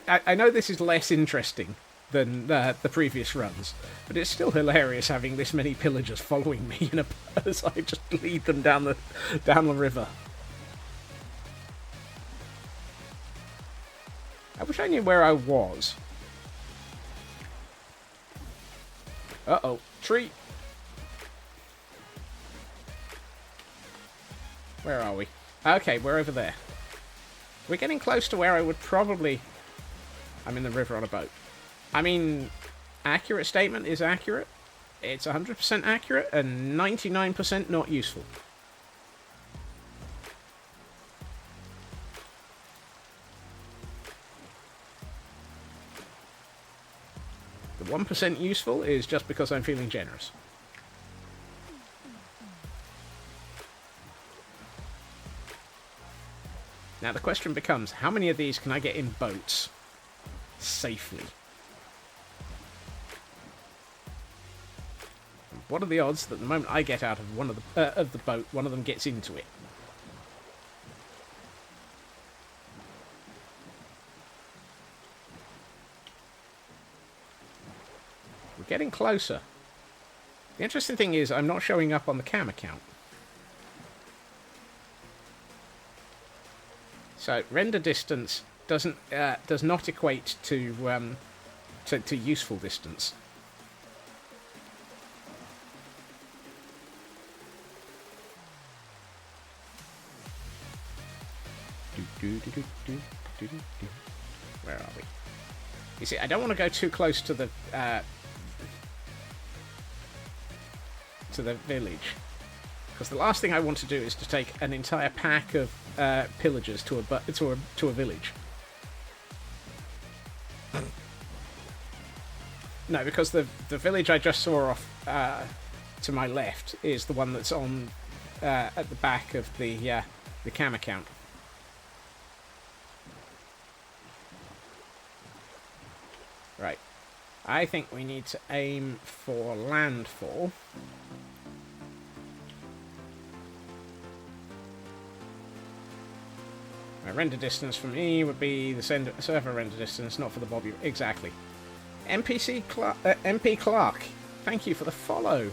I know this is less interesting than the previous runs, but it's still hilarious having this many pillagers following me as I just lead them down the river. I wish I knew where I was. Uh-oh. Tree! Where are we? Okay, we're over there. We're getting close to where I would probably... I'm in the river on a boat. I mean, accurate statement is accurate. It's 100% accurate and 99% not useful. The 1% useful is just because I'm feeling generous. Now the question becomes, how many of these can I get in boats safely? What are the odds that the moment I get out of one of the boat, one of them gets into it? We're getting closer. The interesting thing is I'm not showing up on the cam account. So render distance does not equate to useful distance. Where are we? You see, I don't want to go too close to the village, because the last thing I want to do is to take an entire pack of pillagers to a village. No, because the village I just saw off to my left is the one that's on at the back of the cam account. Right. I think we need to aim for landfall. My render distance from E would be the server render distance, not for the Bobby. Exactly. MP Clark, thank you for the follow.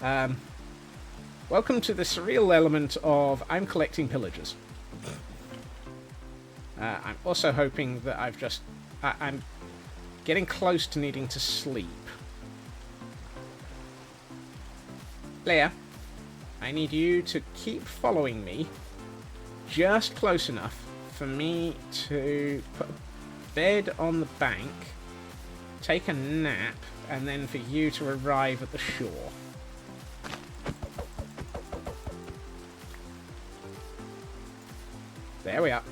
Welcome to the surreal element of I'm collecting pillagers. I'm also hoping that I'm getting close to needing to sleep. Leia, I need you to keep following me just close enough for me to put a bed on the bank, take a nap, and then for you to arrive at the shore. There we are.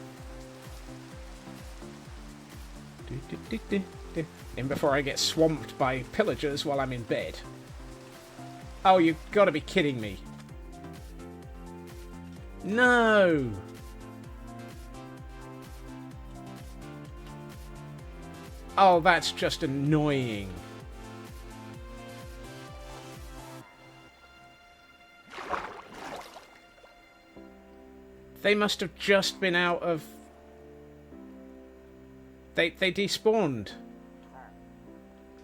In before I get swamped by pillagers while I'm in bed. Oh, you've got to be kidding me. No! Oh, that's just annoying. They must have just been out of... They despawned.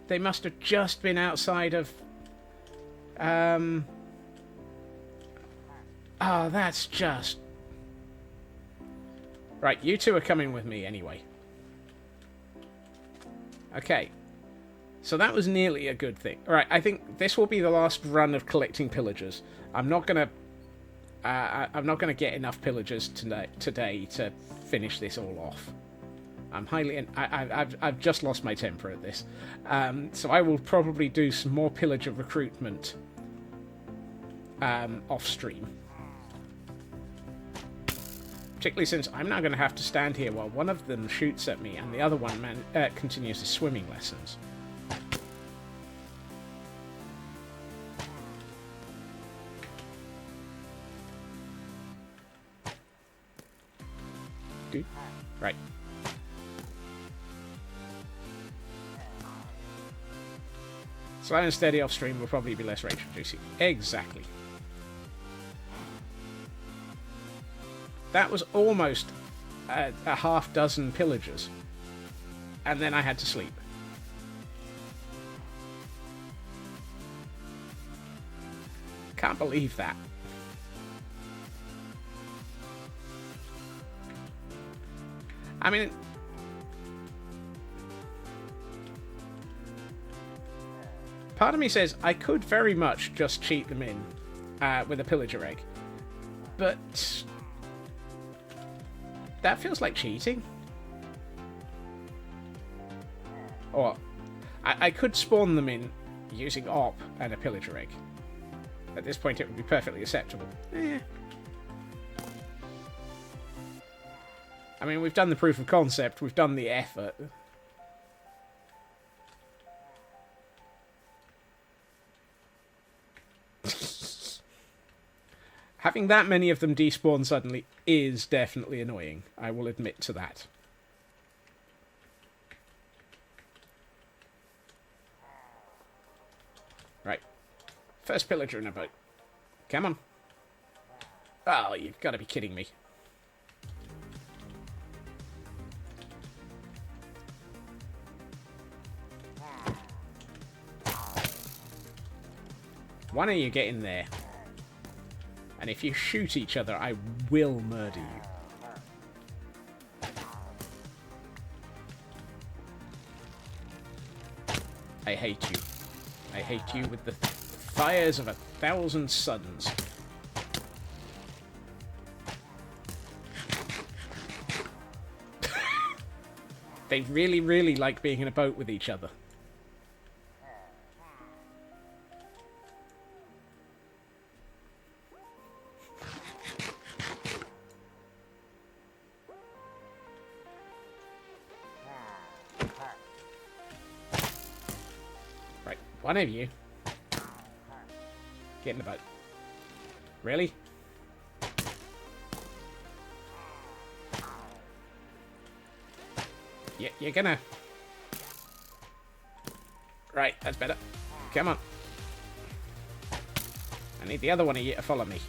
They must have just been outside of... Oh, that's just... Right, you two are coming with me anyway. Okay. So that was nearly a good thing. Alright, I think this will be the last run of collecting pillagers. I'm not gonna get enough pillagers today to finish this all off. I'm highly... I've just lost my temper at this. So I will probably do some more pillager recruitment off stream. Particularly since I'm now going to have to stand here while one of them shoots at me and the other one continues his swimming lessons. Dude. Right. Slow and steady off stream will probably be less rage reducing. Exactly. That was almost a half dozen pillagers. And then I had to sleep. Can't believe that. I mean, part of me says I could very much just cheat them in with a pillager egg, but that feels like cheating. Or I could spawn them in using op and a pillager egg. At this point, it would be perfectly acceptable. I mean, we've done the proof of concept, we've done the effort. Having that many of them despawn suddenly is definitely annoying. I will admit to that. Right. First pillager in a boat. Come on. Oh, you've got to be kidding me. One of you get in there. And if you shoot each other, I will murder you. I hate you. I hate you with the fires of 1,000 suns. They really, really like being in a boat with each other. One of you. Get in the boat. Really? Yeah, you're gonna... Right, that's better. Come on. I need the other one of you to follow me.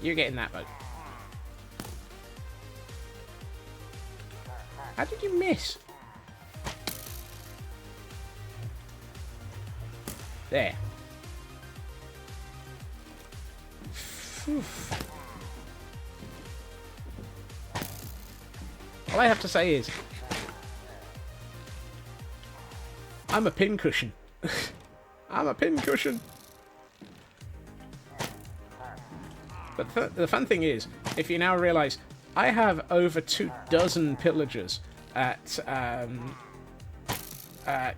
You get in that boat. How did you miss? There. Whew. All I have to say is, I'm a pincushion. I'm a pincushion. But the fun thing is, if you now realise, I have over 24 pillagers at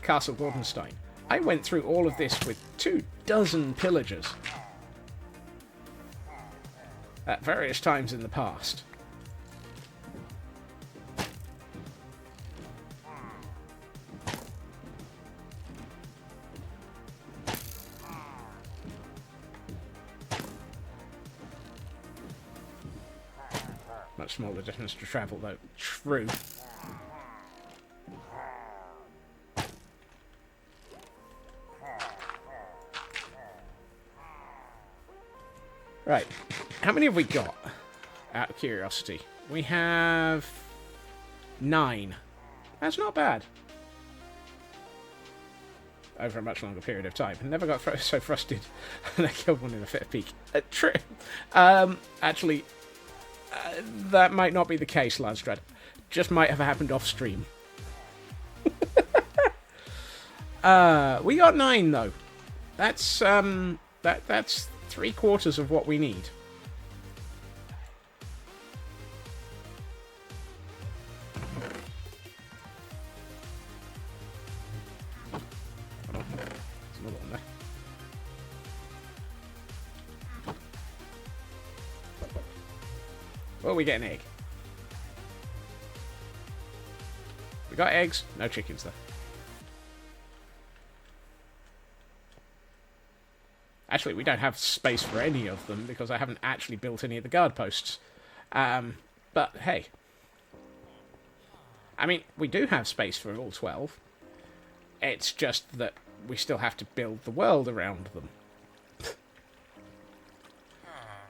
Castle Gordenstein. I went through all of this with 24 pillagers at various times in the past. Much smaller distance to travel, though. True. Right. How many have we got? Out of curiosity. We have 9. That's not bad. Over a much longer period of time. I never got so frustrated and I killed one in a fit of pique. True. Actually... that might not be the case, Lanstrad. Just might have happened off stream. We got 9 though. That's that's 3/4 of what we need. There's another one there. Well, we get an egg. We got eggs, no chickens though. Actually, we don't have space for any of them because I haven't actually built any of the guard posts. But hey. I mean, we do have space for all 12. It's just that we still have to build the world around them.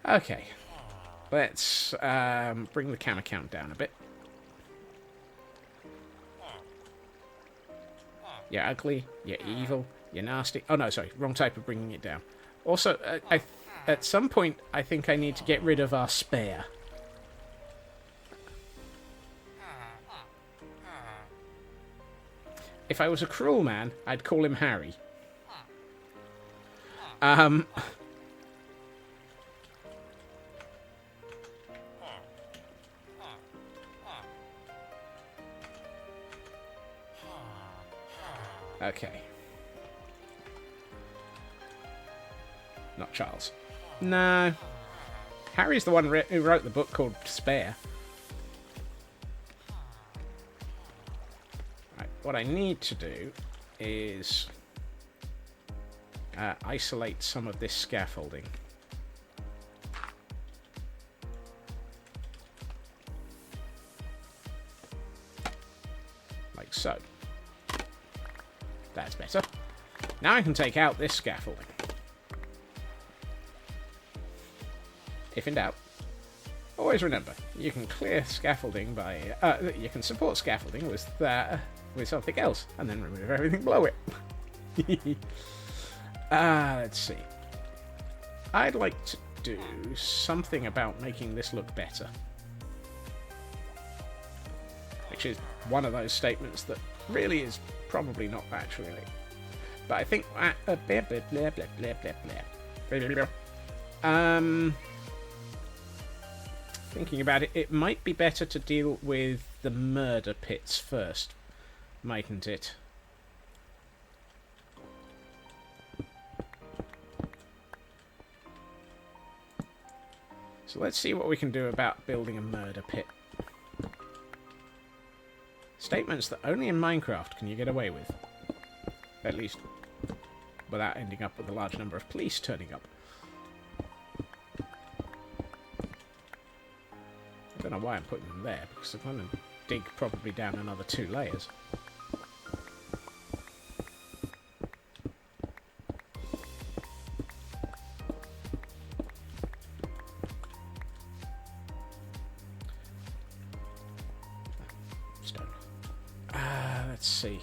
Okay. Let's bring the camera count down a bit. You're ugly, you're evil, you're nasty. Oh no, sorry, wrong type of bringing it down. Also, at some point, I think I need to get rid of our spare. If I was a cruel man, I'd call him Harry. Okay. Not Charles. No. Harry's the one who wrote the book called Spare. Right, what I need to do is isolate some of this scaffolding. Like so. That's better. Now I can take out this scaffolding. If in doubt, always remember, you can clear scaffolding by... you can support scaffolding with something else, and then remove everything below it. Let's see. I'd like to do something about making this look better. Which is one of those statements that really is probably not that really. But I think... thinking about it, it might be better to deal with the murder pits first, mightn't it? So let's see what we can do about building a murder pit. Statements that only in Minecraft can you get away with. At least without ending up with a large number of police turning up. I don't know why I'm putting them there, because I'm going to dig probably down another 2 layers. Stone. Let's see.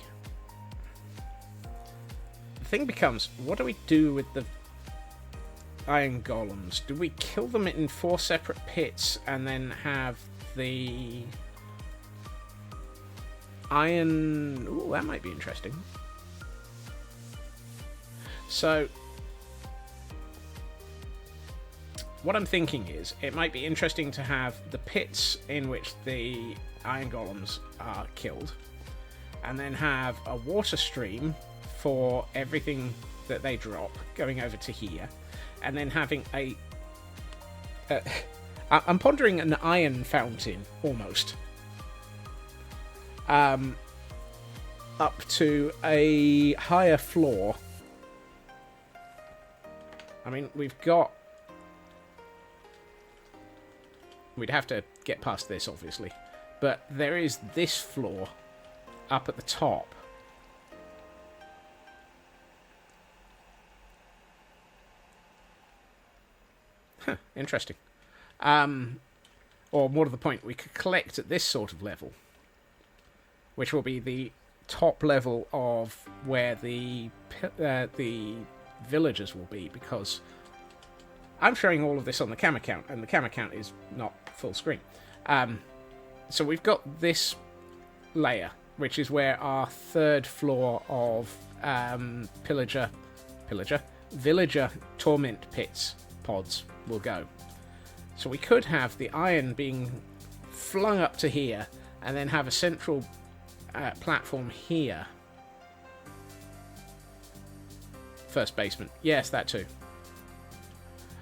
The thing becomes, what do we do with the iron golems? Do we kill them in 4 separate pits and then have the iron... Ooh, that might be interesting. So what I'm thinking is it might be interesting to have the pits in which the iron golems are killed, and then have a water stream for everything that they drop going over to here, and then having a... I'm pondering an iron fountain, almost. Up to a higher floor. I mean, we've got... We'd have to get past this, obviously. But there is this floor up at the top. Huh, interesting. Or more to the point, we could collect at this sort of level, which will be the top level of where the villagers will be, because I'm showing all of this on the camera count, and the camera count is not full screen. So we've got this layer, which is where our 3rd floor of villager torment pits pods will go. So we could have the iron being flung up to here, and then have a central platform here. First basement. Yes, that too.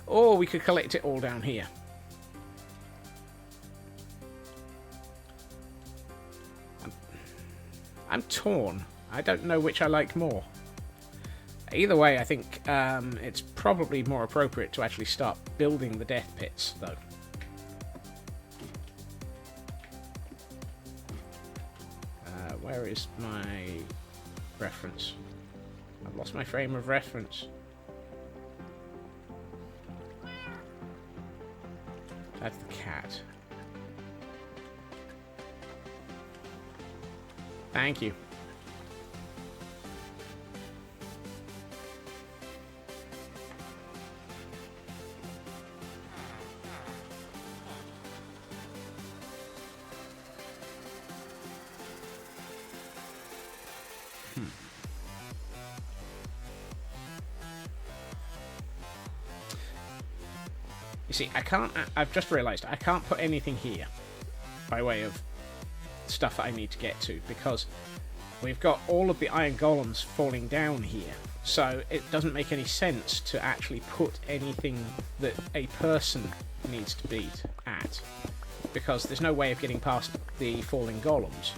Or we could collect it all down here. I'm torn. I don't know which I like more. Either way, I think it's probably more appropriate to actually start building the death pits, though. Where is my reference? I've lost my frame of reference. That's the cat. Thank you. You see, I can't... I've just realised I can't put anything here by way of stuff I need to get to, because we've got all of the iron golems falling down here, so it doesn't make any sense to actually put anything that a person needs to beat at, because there's no way of getting past the falling golems.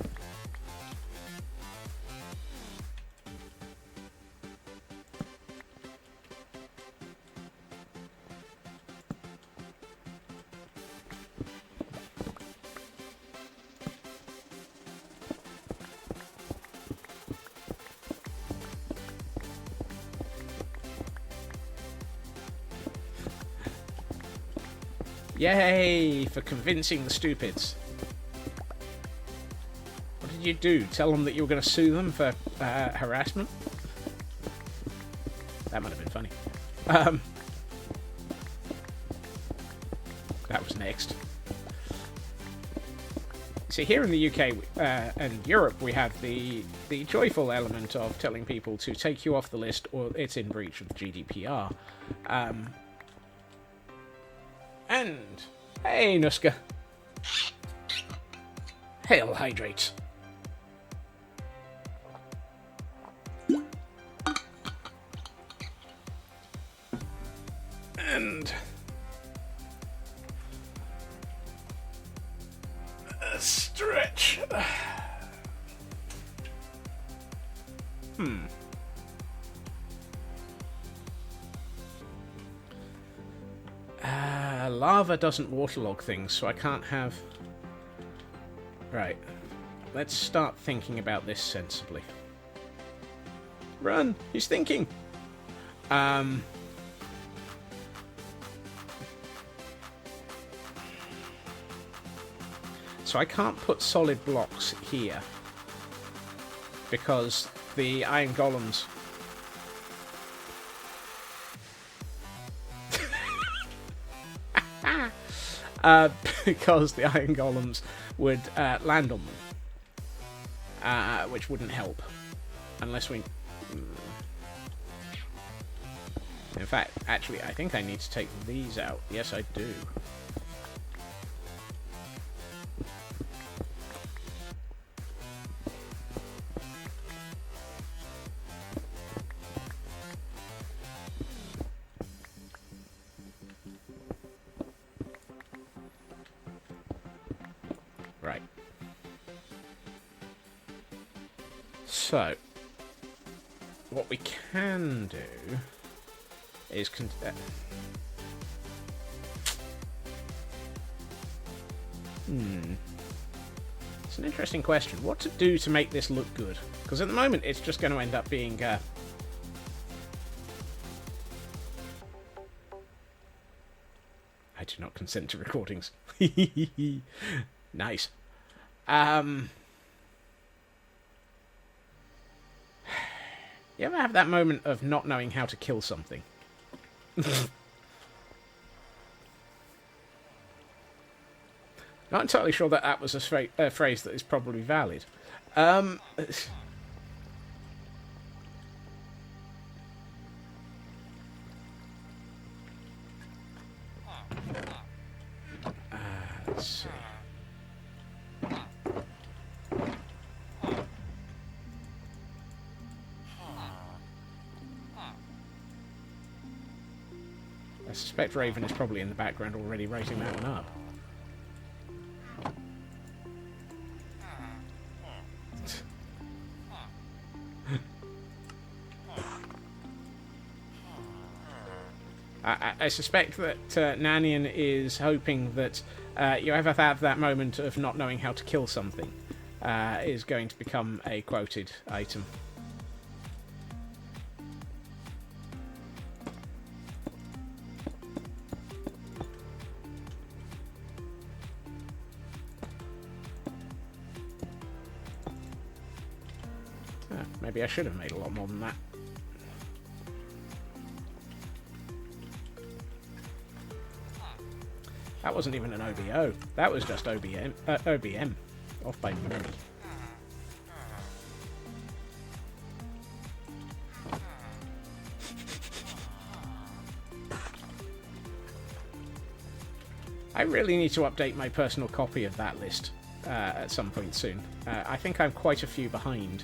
Yay! For convincing the stupids. What did you do? Tell them that you were going to sue them for harassment? That might have been funny. That was next. See, here in the UK and Europe, we have the joyful element of telling people to take you off the list or it's in breach of GDPR. And, hey, Nuska. Hail hydrates. And a stretch. Lava doesn't waterlog things, so I can't have... Right. Let's start thinking about this sensibly. Run! He's thinking! So I can't put solid blocks here, because the iron golems... because the iron golems would land on them, which wouldn't help, unless we... In fact, actually, I think I need to take these out. Yes, I do. Right. So, what we can do is... It's an interesting question. What to do to make this look good? Because at the moment it's just going to end up being... I do not consent to recordings. Nice. You ever have that moment of not knowing how to kill something? Not entirely sure that that was a phrase that is probably valid. Let's see. I suspect Raven is probably in the background already rating that one up. I suspect that Nanian is hoping that you ever have that moment of not knowing how to kill something is going to become a quoted item. Maybe I should have made a lot more than that. That wasn't even an OBO. That was just OBM. Off by many. I really need to update my personal copy of that list at some point soon. I think I'm quite a few behind.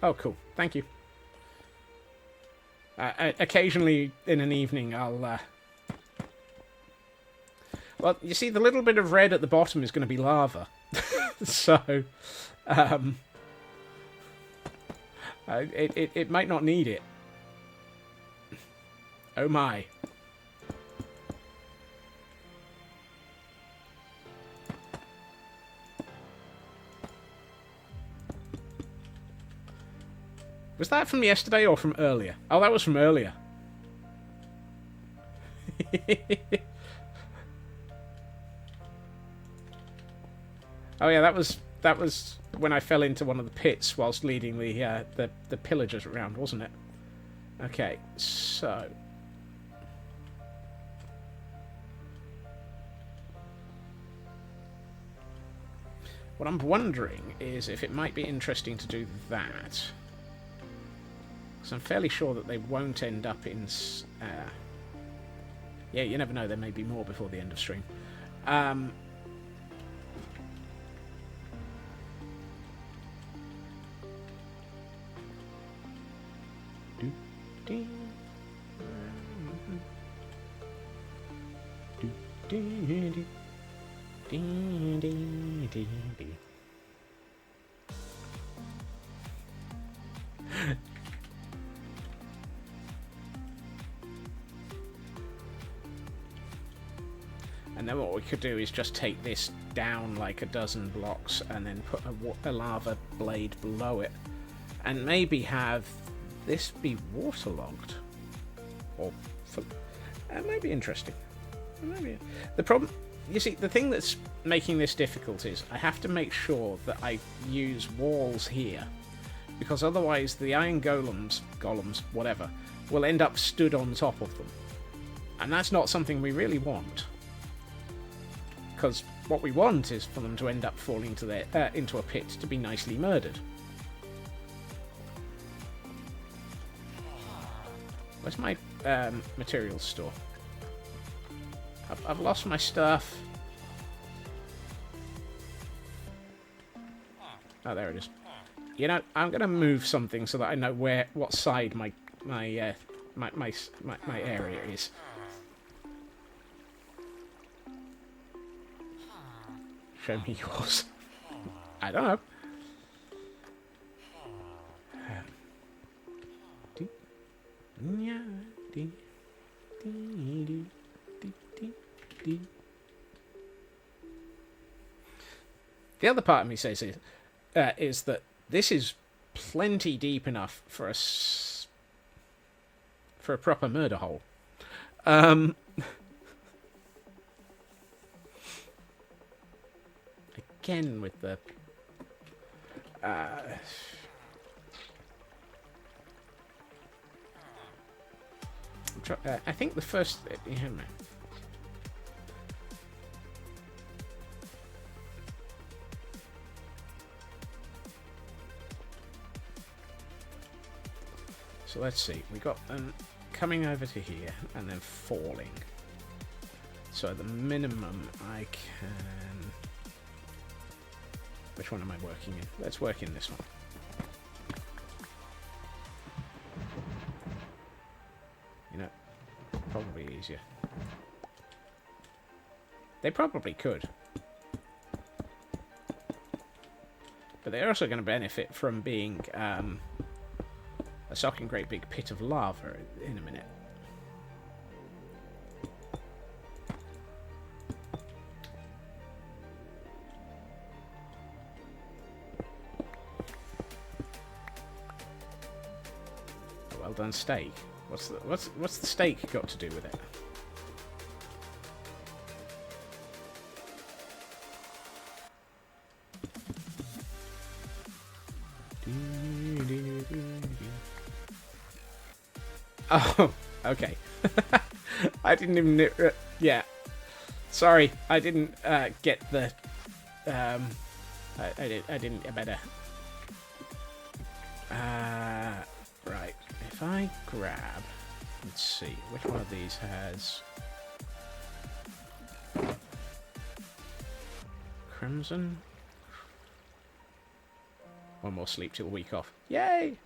Oh, cool. Thank you. Occasionally in an evening, I'll... Well, you see, the little bit of red at the bottom is going to be lava. So, it might not need it. Oh my. Was that from yesterday or from earlier? Oh, that was from earlier. Oh yeah, that was when I fell into one of the pits whilst leading the pillagers around, wasn't it? Okay, so what I'm wondering is if it might be interesting to do that. So I'm fairly sure that they won't end up in... yeah, you never know. There may be more before the end of stream. And then what we could do is just take this down like a dozen blocks and then put a lava blade below it. And maybe have this be waterlogged. Or... that might be interesting. Maybe. The problem... You see, the thing that's making this difficult is I have to make sure that I use walls here. Because otherwise the iron golems, whatever, will end up stood on top of them. And that's not something we really want. Because what we want is for them to end up falling to their, into a pit to be nicely murdered. Where's my materials store? I've lost my stuff. Oh, there it is. You know, I'm gonna move something so that I know what side my area is. Show me yours. I don't know. The other part of me says is that this is plenty deep enough for a proper murder hole. Again with the I think the first... Yeah, man. So let's see. We got them coming over to here and then falling. So at the minimum I can... Which one am I working in? Let's work in this one. You know, probably easier. They probably could. But they're also going to benefit from being a socking great big pit of lava in a minute. well-done steak. What's the steak got to do with it? Oh, okay. I didn't even... yeah. Sorry, I didn't get the... I didn't... better. Right. If I grab... Let's see. Which one of these has... Crimson? One more sleep till the week off. Yay!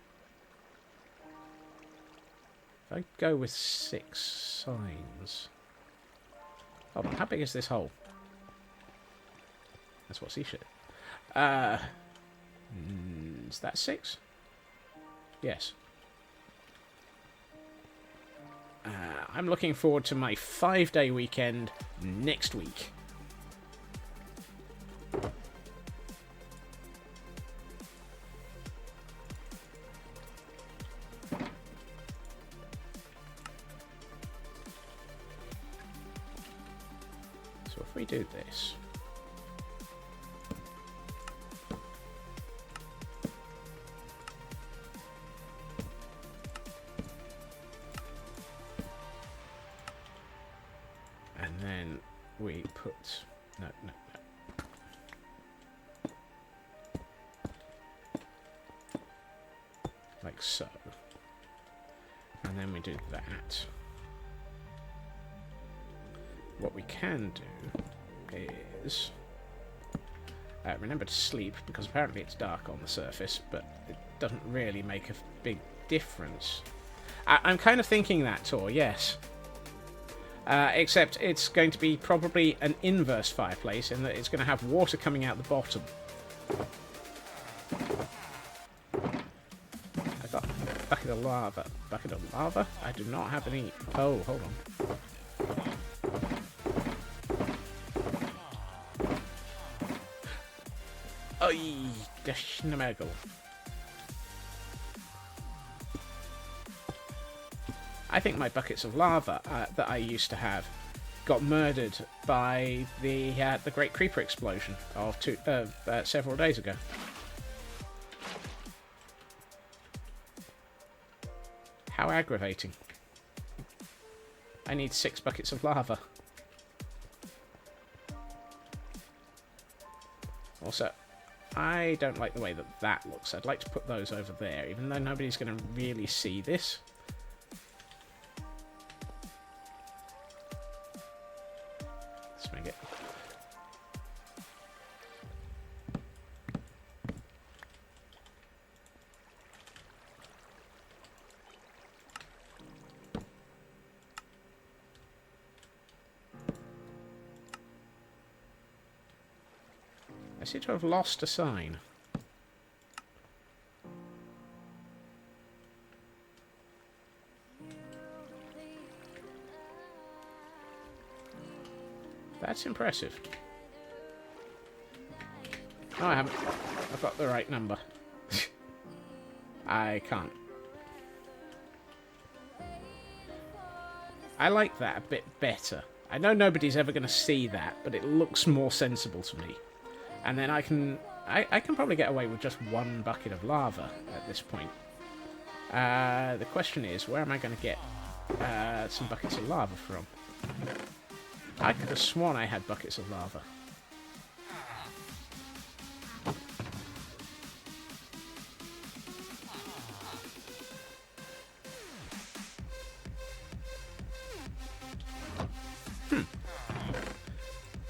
If I go with 6 signs... Hold on, how big is this hole? That's what's he said. Is that 6? Yes. I'm looking forward to my 5-day weekend next week. So if we do this... and then we put... No. Like so. And then we do that. What we can do is... remember to sleep, because apparently it's dark on the surface, but it doesn't really make a big difference. I'm kind of thinking that, Tor, yes. Except it's going to be probably an inverse fireplace, in that it's going to have water coming out the bottom. I've got a bucket of lava. Bucket of lava? I do not have any... Oh, hold on. Oi, Gashnamagle. I think my buckets of lava that I used to have got murdered by the Great Creeper explosion of several days ago. How aggravating. I need 6 buckets of lava. Also, I don't like the way that looks. I'd like to put those over there, even though nobody's going to really see this. Let's make it. I seem to have lost a sign. That's impressive. No, I haven't. I've got the right number. I can't. I like that a bit better. I know nobody's ever going to see that, but it looks more sensible to me. And then I can probably get away with just 1 bucket of lava at this point. The question is, where am I going to get some buckets of lava from? I could have sworn I had buckets of lava.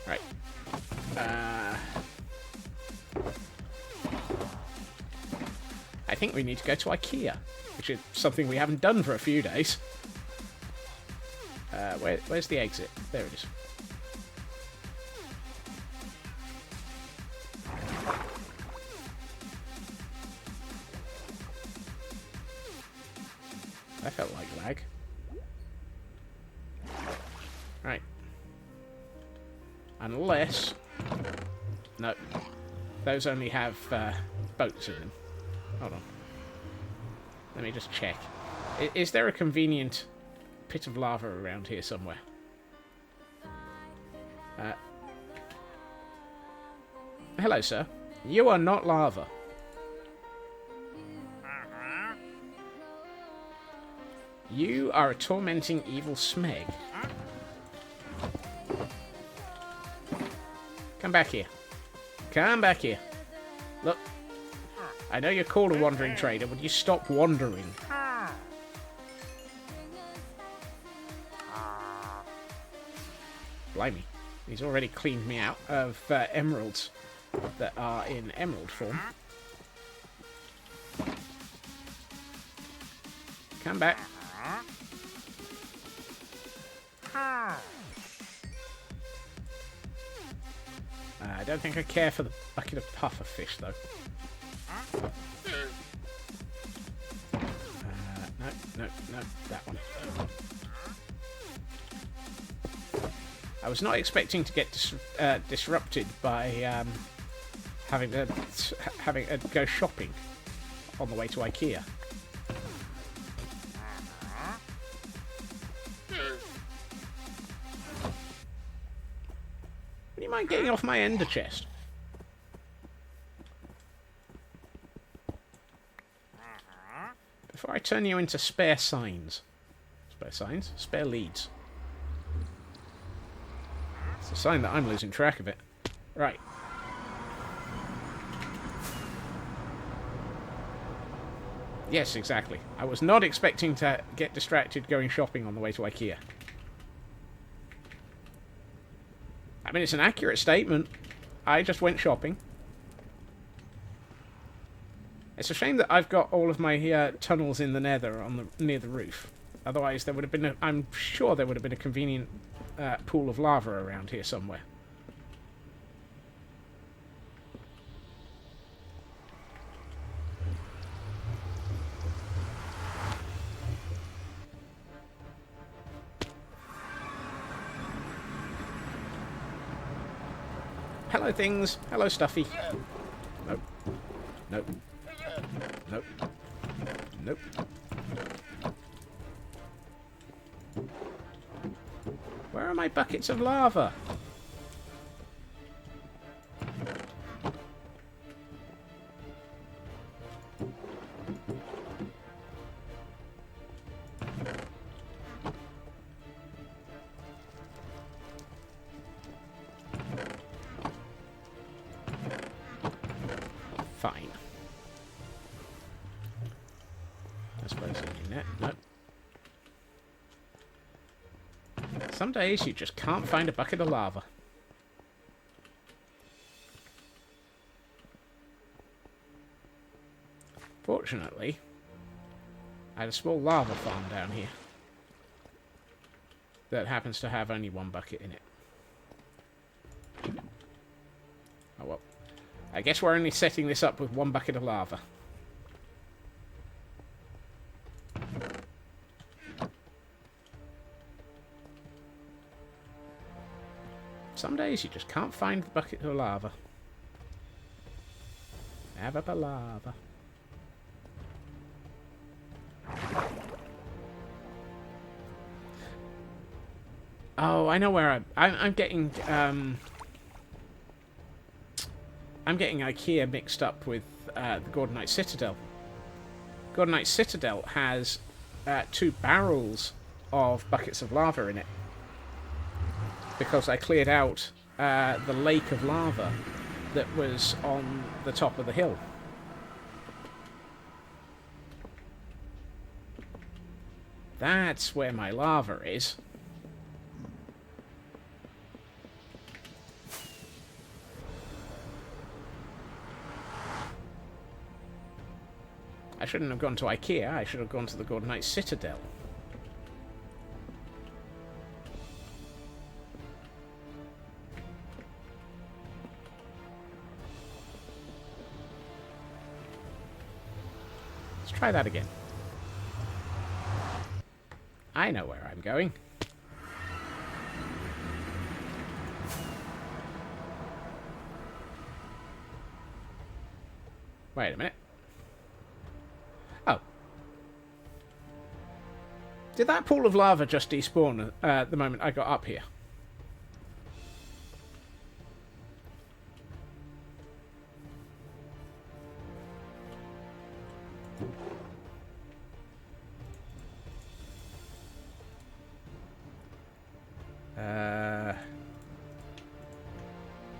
Right. I think we need to go to IKEA, which is something we haven't done for a few days. Where's the exit? There it is. That felt like lag. Right. Unless... No. Those only have boats in them. Hold on. Let me just check. Is there a convenient pit of lava around here somewhere? Hello, sir. You are not lava. You are a tormenting evil smeg. Come back here. Come back here. Look. I know you're called a wandering trader. Would you stop wandering? Blimey. He's already cleaned me out of emeralds that are in emerald form. Come back. I don't think I care for the bucket of puffer fish, though. No, that one. I was not expecting to get disrupted by having to go shopping on the way to IKEA. Would you mind getting off my ender chest? Before I turn you into spare signs. Spare signs? Spare leads. It's a sign that I'm losing track of it. Right. Yes, exactly. I was not expecting to get distracted going shopping on the way to IKEA. I mean, it's an accurate statement. I just went shopping. It's a shame that I've got all of my tunnels in the nether on the near the roof. Otherwise, there would have been I'm sure there would have been a convenient pool of lava around here somewhere. Hello, things. Hello, Stuffy. Nope. Nope. Nope. Nope. Where are my buckets of lava? Fine. I suppose in net. Nope. Some days you just can't find a bucket of lava. Fortunately, I had a small lava farm down here that happens to have only one bucket in it. Oh well. I guess we're only setting this up with one bucket of lava. Some days you just can't find the bucket of lava. Have a lava. Oh, I know where I'm getting IKEA mixed up with the Gordonite Citadel. Gordonite Citadel has 2 barrels of buckets of lava in it. Because I cleared out the lake of lava that was on the top of the hill. That's where my lava is. I shouldn't have gone to IKEA, I should have gone to the Gordonite Citadel. Let's try that again. I know where I'm going. Wait a minute. Oh. Did that pool of lava just despawn the moment I got up here?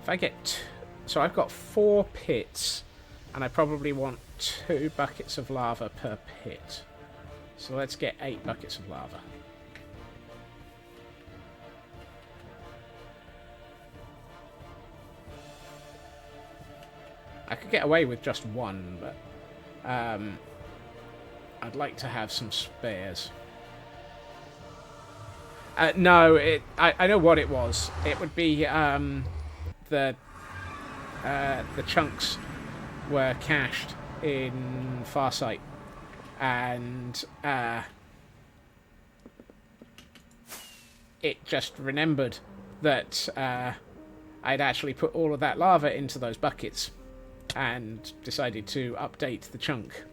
If I get... So I've got 4 pits, and I probably want 2 buckets of lava per pit. So let's get 8 buckets of lava. I could get away with just 1, but I'd like to have some spares. No, I know what it was. It would be the chunks were cached in Farsight, and it just remembered that I'd actually put all of that lava into those buckets, and decided to update the chunk.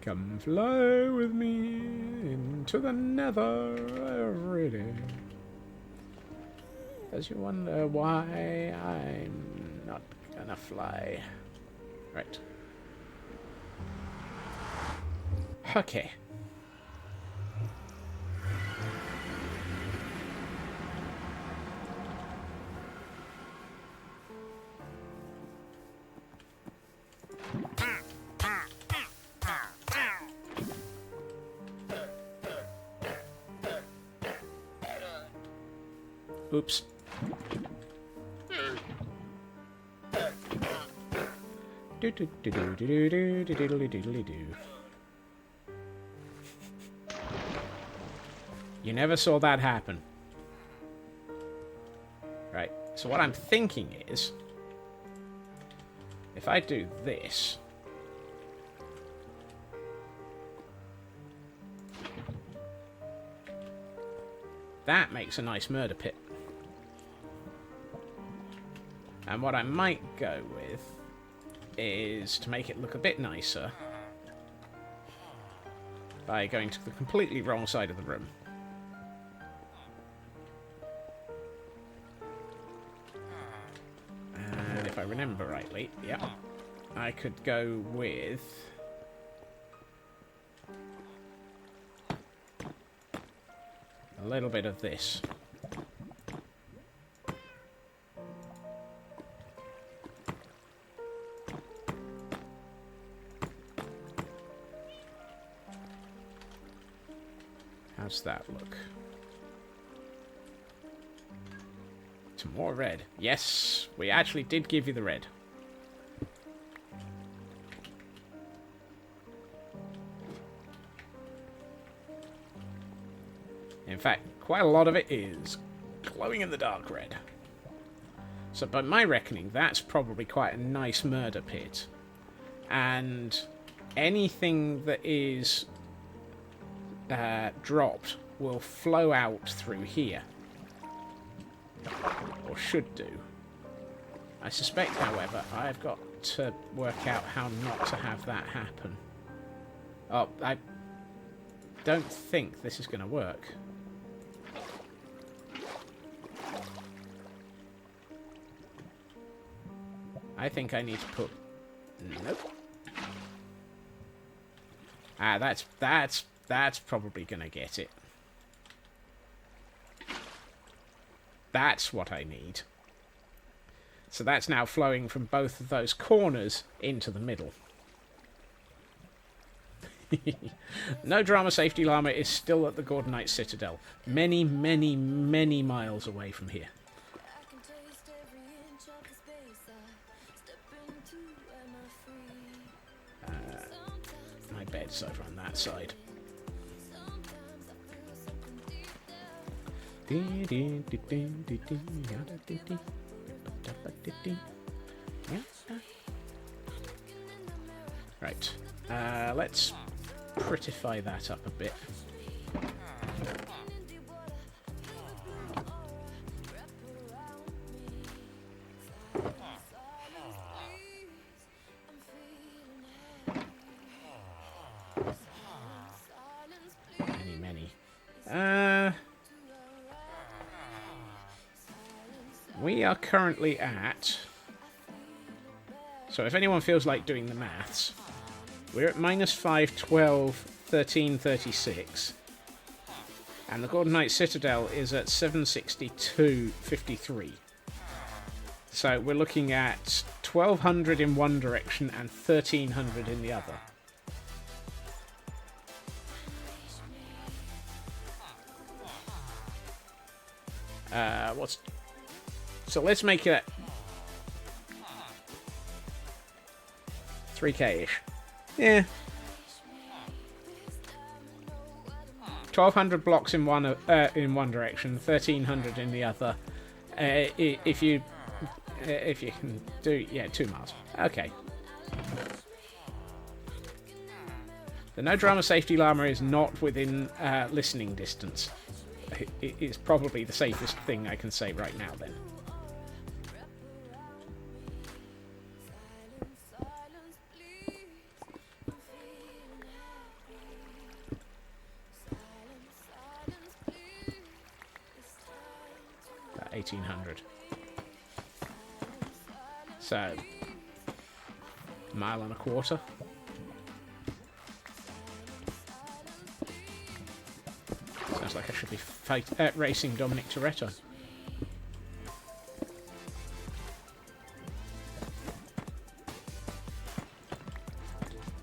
Come fly with me into the nether every day. Does you wonder why I'm not gonna fly? Right. Okay. Oops. You never saw that happen. Right, so what I'm thinking is, if I do this, that makes a nice murder pit. And what I might go with is to make it look a bit nicer by going to the completely wrong side of the room. And if I remember rightly, yeah, I could go with a little bit of this. How's that look? Some more red. Yes, we actually did give you the red. In fact, quite a lot of it is glowing in the dark red. So by my reckoning, that's probably quite a nice murder pit. And anything that is dropped will flow out through here. Or should do. I suspect, however, I've got to work out how not to have that happen. Oh, I don't think this is going to work. I think I need to put... Nope. Ah, that's probably going to get it. That's what I need. So that's now flowing from both of those corners into the middle. No Drama Safety Llama is still at the Gordonite Citadel. Many, many, many miles away from here. My bed's over on that side. Right, let's prettify that up a bit. We are currently at... So if anyone feels like doing the maths, we're at minus 5, 12, 13, 36. And the Golden Knight Citadel is at 762, 53. So we're looking at 1200 in one direction and 1300 in the other. So let's make it 3k-ish. Yeah. 1200 blocks in one direction, 1300 in the other. If you can do 2 miles. Okay. The no drama safety llama is not within listening distance. It's probably the safest thing I can say right now. Then. About 1800. So, mile and a quarter. Sounds like I should be racing Dominic Toretto.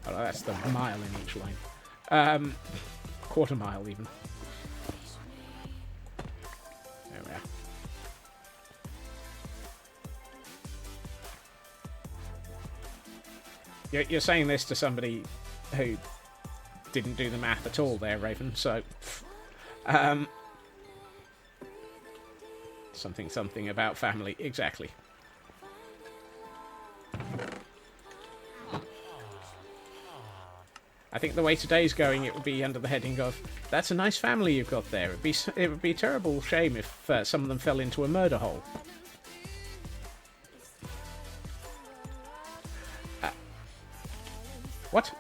Oh, that's the mile in each lane. Quarter mile even. There we are. You're saying this to somebody who didn't do the math at all there, Raven, so... something about family, exactly. I think the way today's going, it would be under the heading of, that's a nice family you've got there. It would be a terrible shame if some of them fell into a murder hole. What?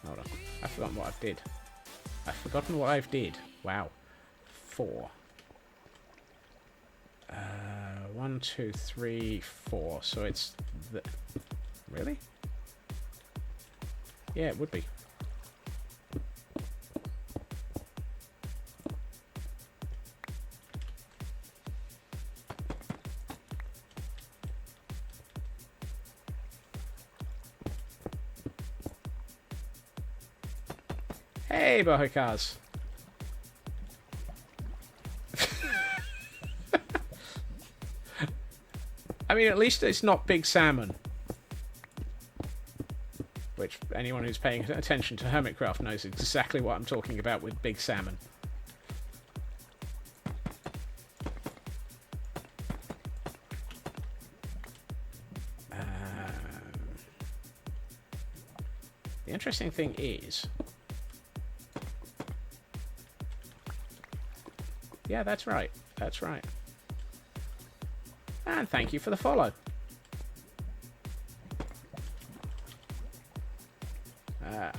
Hold on. I've forgotten what I did. I've forgotten what I've did. Wow. 4. 1, 2, 3, 4. So it's... Really? Yeah, it would be. Hey, Bohocars. I mean, at least it's not big salmon. Which, anyone who's paying attention to Hermitcraft knows exactly what I'm talking about with big salmon. The interesting thing is... Yeah, that's right. That's right. And thank you for the follow.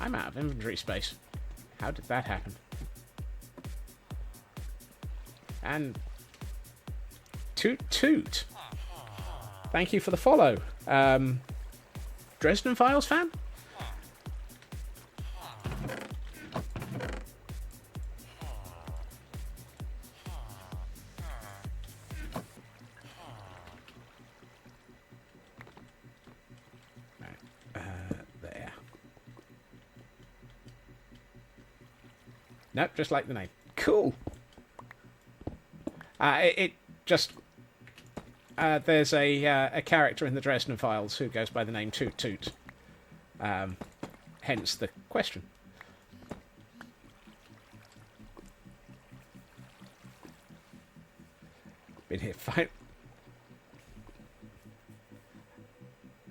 I'm out of inventory space. How did that happen? And... Toot toot. Thank you for the follow. Dresden Files fan? There. Nope, just like the name. Cool. It just... there's a character in the Dresden Files who goes by the name Toot Toot. Hence the question. Been here fine.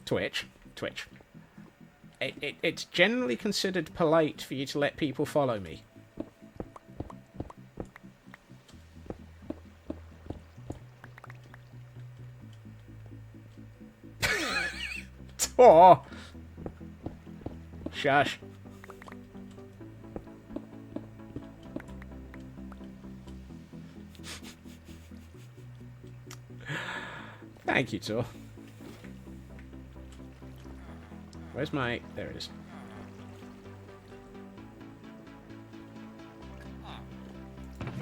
Twitch. It's generally considered polite for you to let people follow me. Oh! Shush. Thank you, Tor. Where's my... There it is.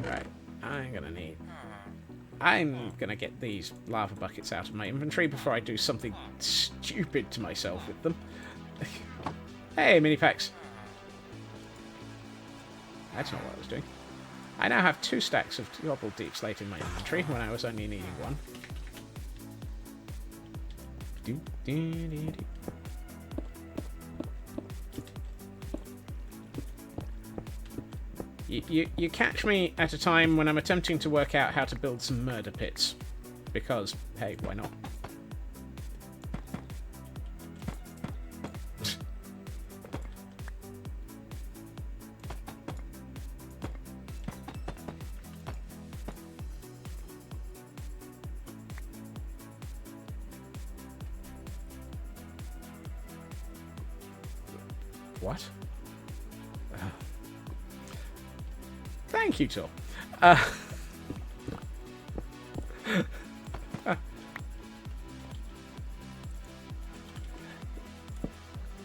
Right, I'm gonna get these lava buckets out of my inventory before I do something stupid to myself with them. Hey, mini packs. That's not what I was doing. I now have 2 stacks of gobbled deep slate in my inventory when I was only needing 1. You catch me at a time when I'm attempting to work out how to build some murder pits. Because, hey, why not? What? Thank you, Tor.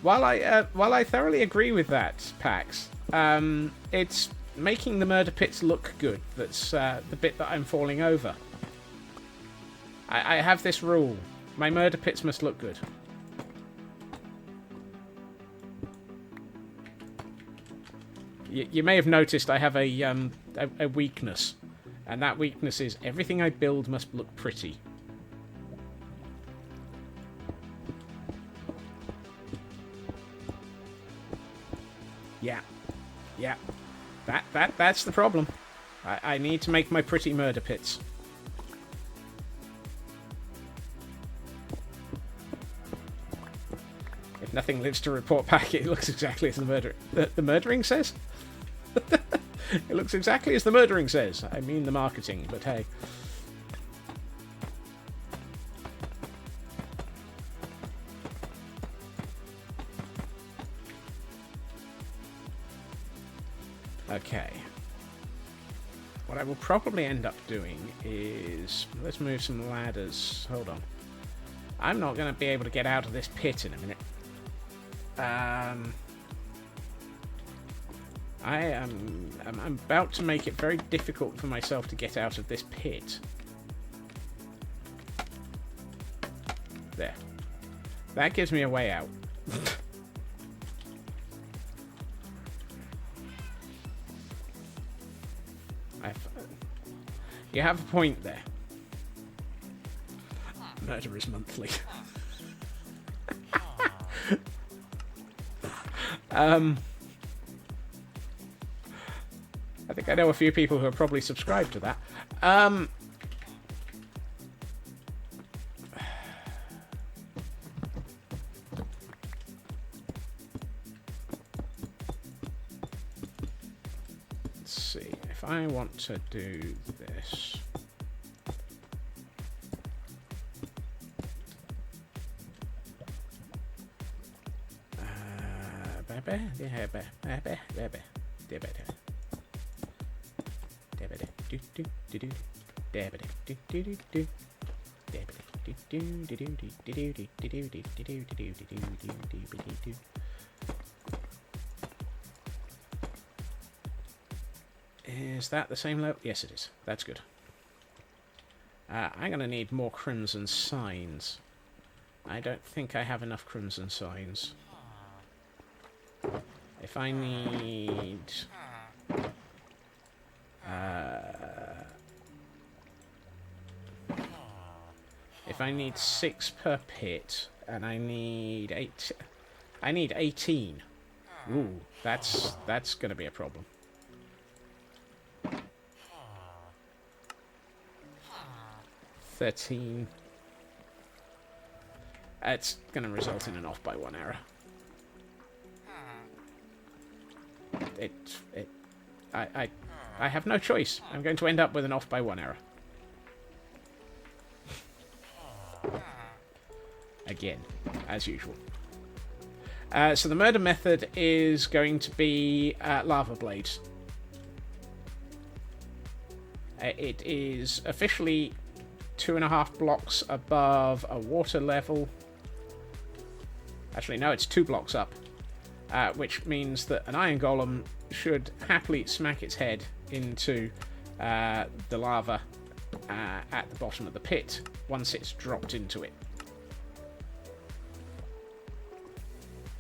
While I thoroughly agree with that, Pax, it's making the murder pits look good. That's the bit that I'm falling over. I have this rule: my murder pits must look good. You may have noticed I have a weakness, and that weakness is everything I build must look pretty. Yeah, that's the problem. I need to make my pretty murder pits. If nothing lives to report back, it looks exactly as the murdering says. It looks exactly as the murdering says. I mean the marketing, but hey. Okay. What I will probably end up doing is... Let's move some ladders. Hold on. I'm not going to be able to get out of this pit in a minute. I'm about to make it very difficult for myself to get out of this pit. There. That gives me a way out. You have a point there. Murder is monthly. I think I know a few people who are probably subscribed to that. Let's see. If I want to do this... Is that the same level? Yes, it is. That's good. I'm going to need more crimson signs. I don't think I have enough crimson signs. If I need... if I need 6 per pit, and I need 8... I need 18. Ooh, that's going to be a problem. $13. It's going to result in an off by 1 error. I have no choice. I'm going to end up with an off by 1 error. Again, as usual. So the murder method is going to be lava blades. It is officially 2.5 blocks above a water level. Actually, no, it's 2 blocks up, which means that an iron golem should happily smack its head into the lava at the bottom of the pit once it's dropped into it.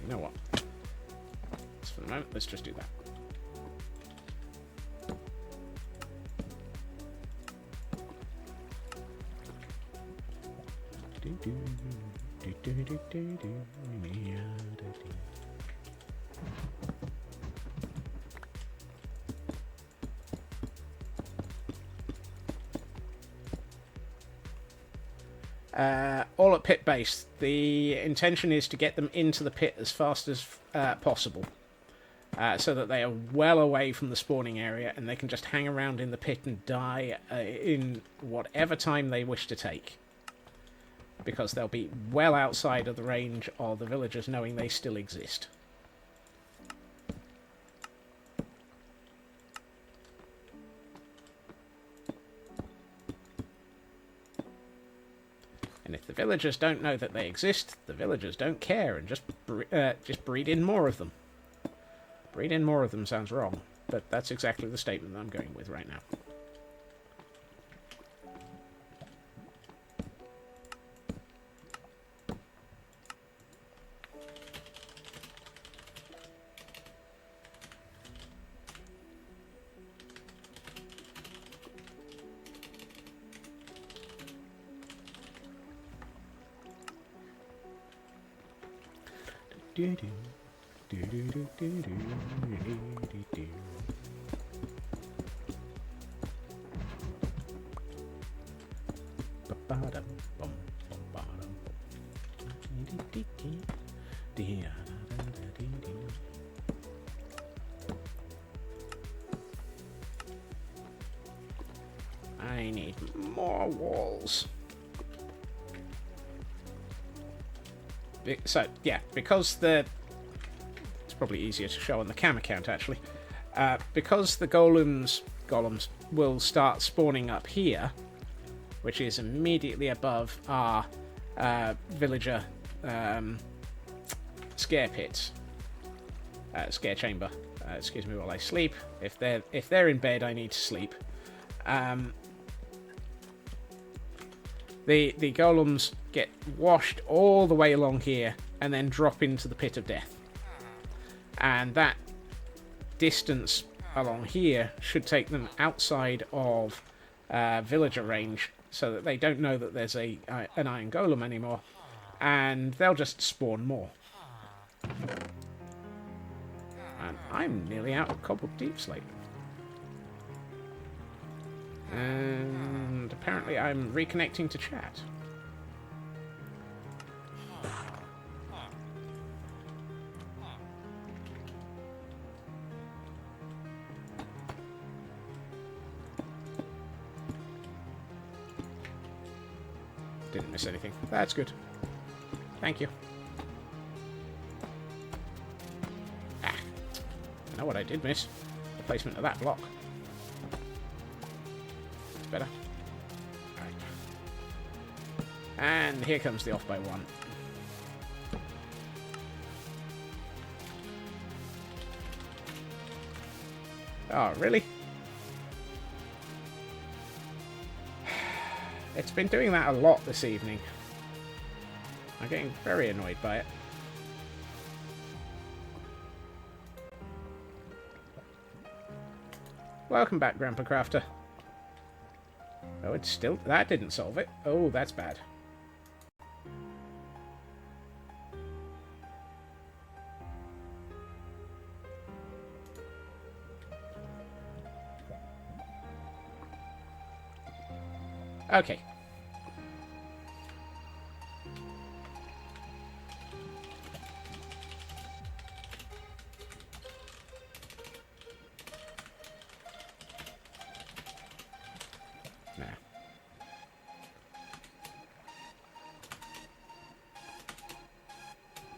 You know what? So for the moment, let's just do that. All at pit base. The intention is to get them into the pit as fast as possible, so that they are well away from the spawning area and they can just hang around in the pit and die in whatever time they wish to take. Because they'll be well outside of the range of the villagers knowing they still exist. And if the villagers don't know that they exist, the villagers don't care and just breed in more of them. Breed in more of them sounds wrong, but that's exactly the statement that I'm going with right now. I need more walls. So, yeah, because it's probably easier to show on the cam account, actually. Because the golems will start spawning up here, which is immediately above our villager scare pits, scare chamber. Excuse me while I sleep. If they're in bed, I need to sleep. The golems get washed all the way along here and then drop into the pit of death. And that distance along here should take them outside of villager range so that they don't know that there's an iron golem anymore, and they'll just spawn more. And I'm nearly out of cobbled deep slate. And apparently I'm reconnecting to chat. Didn't miss anything. That's good. Thank you. I know what I did miss. The placement of that block. It's better. Alright. And here comes the off by one. Oh, really? It's been doing that a lot this evening. I'm getting very annoyed by it. Welcome back, Grandpa Crafter. Oh, it's still... That didn't solve it. Oh, that's bad. Okay. Nah.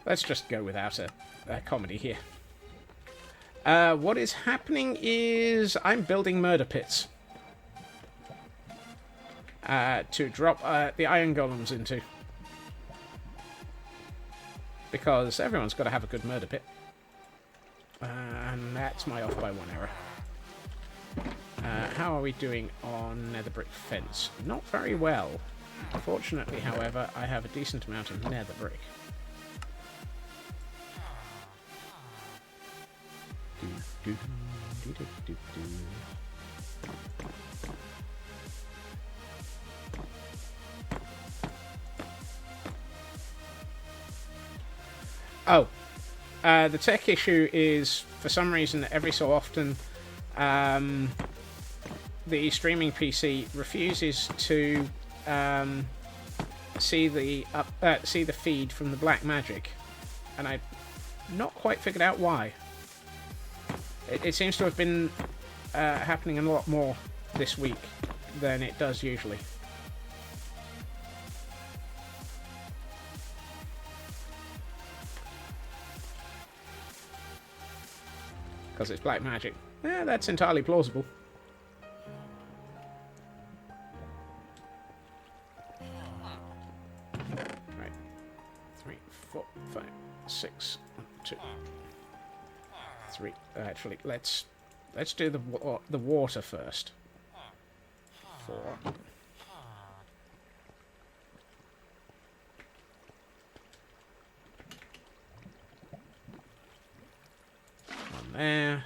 Let's just go without a comedy here. What is happening is I'm building murder pits. to drop the iron golems into. Because everyone's got to have a good murder pit. And that's my off by 1 error. How are we doing on nether brick fence? Not very well. Fortunately, however, I have a decent amount of nether brick. Oh, the tech issue is, for some reason, every so often, the streaming PC refuses to see the feed from the black magic, and I've not quite figured out why. It seems to have been happening a lot more this week than it does usually. Because it's black magic. Yeah, that's entirely plausible. Right. 3, 4, 5, 6, 1, 2, 3. Actually, let's do the water first. 4. There.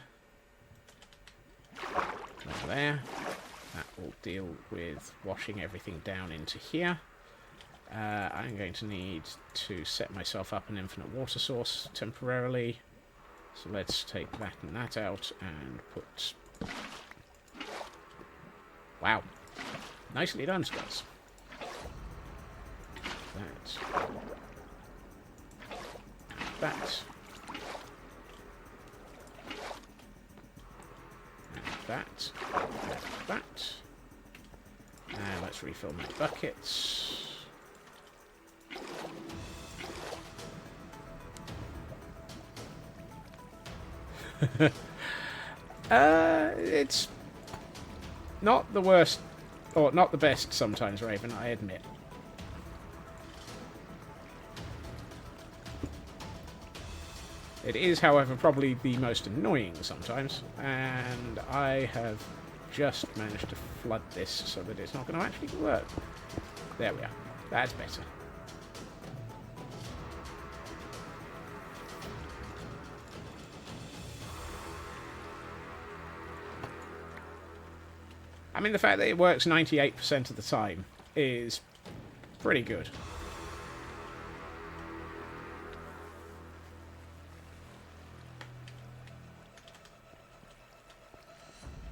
One there. That will deal with washing everything down into here. I'm going to need to set myself up an infinite water source temporarily. So let's take that and that out and put... Wow. Nicely done, Skulls. That. That. That. That. And let's refill my buckets. It's not the worst, or not the best sometimes, Raven, I admit. It is, however, probably the most annoying sometimes, and I have just managed to flood this so that it's not going to actually work. There we are. That's better. I mean, the fact that it works 98% of the time is pretty good.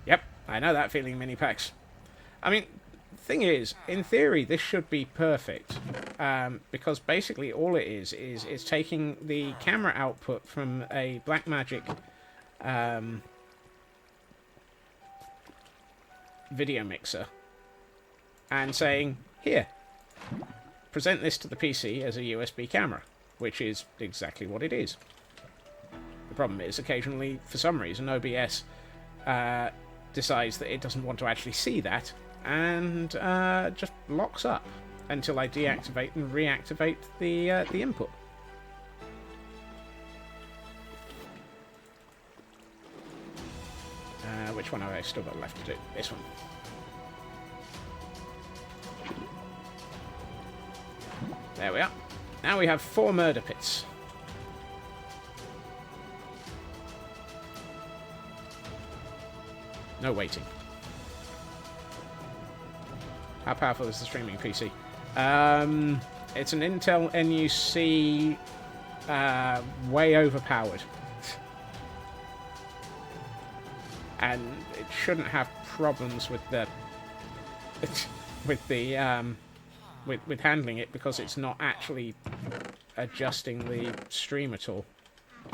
Yep, I know that feeling, mini packs. I mean, thing is, in theory, this should be perfect. Because basically all it is it's taking the camera output from a Blackmagic video mixer and saying, here, present this to the PC as a USB camera, which is exactly what it is. The problem is, occasionally, for some reason, OBS decides that it doesn't want to actually see that, and just locks up until I deactivate and reactivate the input. Which one have I still got left to do? This one. There we are. Now we have 4 murder pits. No waiting. How powerful is the streaming PC? It's an Intel NUC, way overpowered. And it shouldn't have problems with the with handling it, because it's not actually adjusting the stream at all.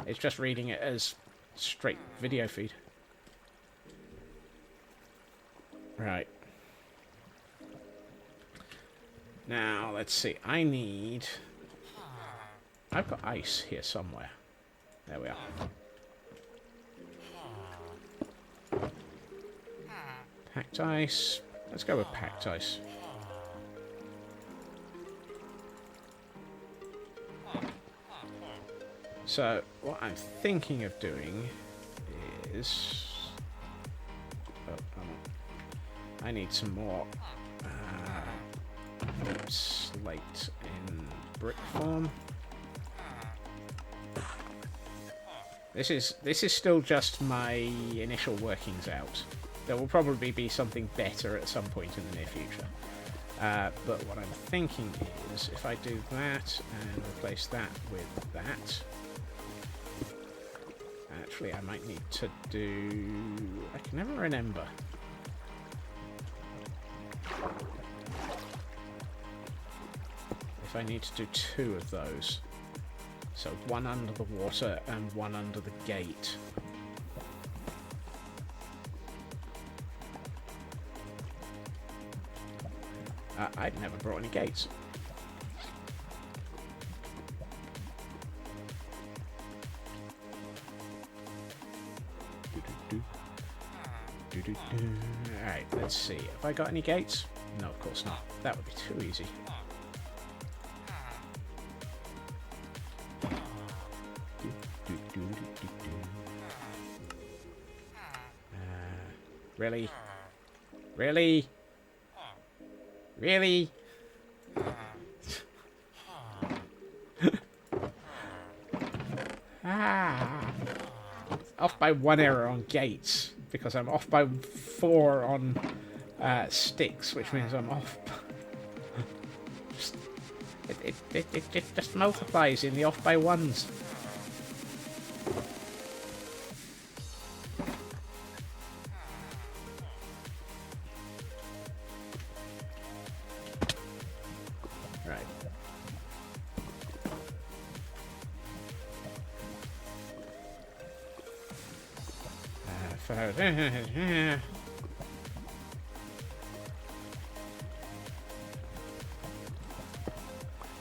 It's just reading it as straight video feed. Right. Now, let's see. I've got ice here somewhere. There we are. Packed ice. Let's go with packed ice. So what I'm thinking of doing is... I need some more slate in brick form. This is still just my initial workings out. There will probably be something better at some point in the near future. But what I'm thinking is, if I do that and replace that with that... Actually, I might need to do... I can never remember. If I need to do 2 of those. So one under the water and one under the gate. I'd never brought any gates. Alright, let's see. Have I got any gates? No, of course not. That would be too easy. Really? Really? Really? Off by 1 error on gates, because I'm off by 4 on sticks, which means I'm off. It just multiplies in the off by 1s.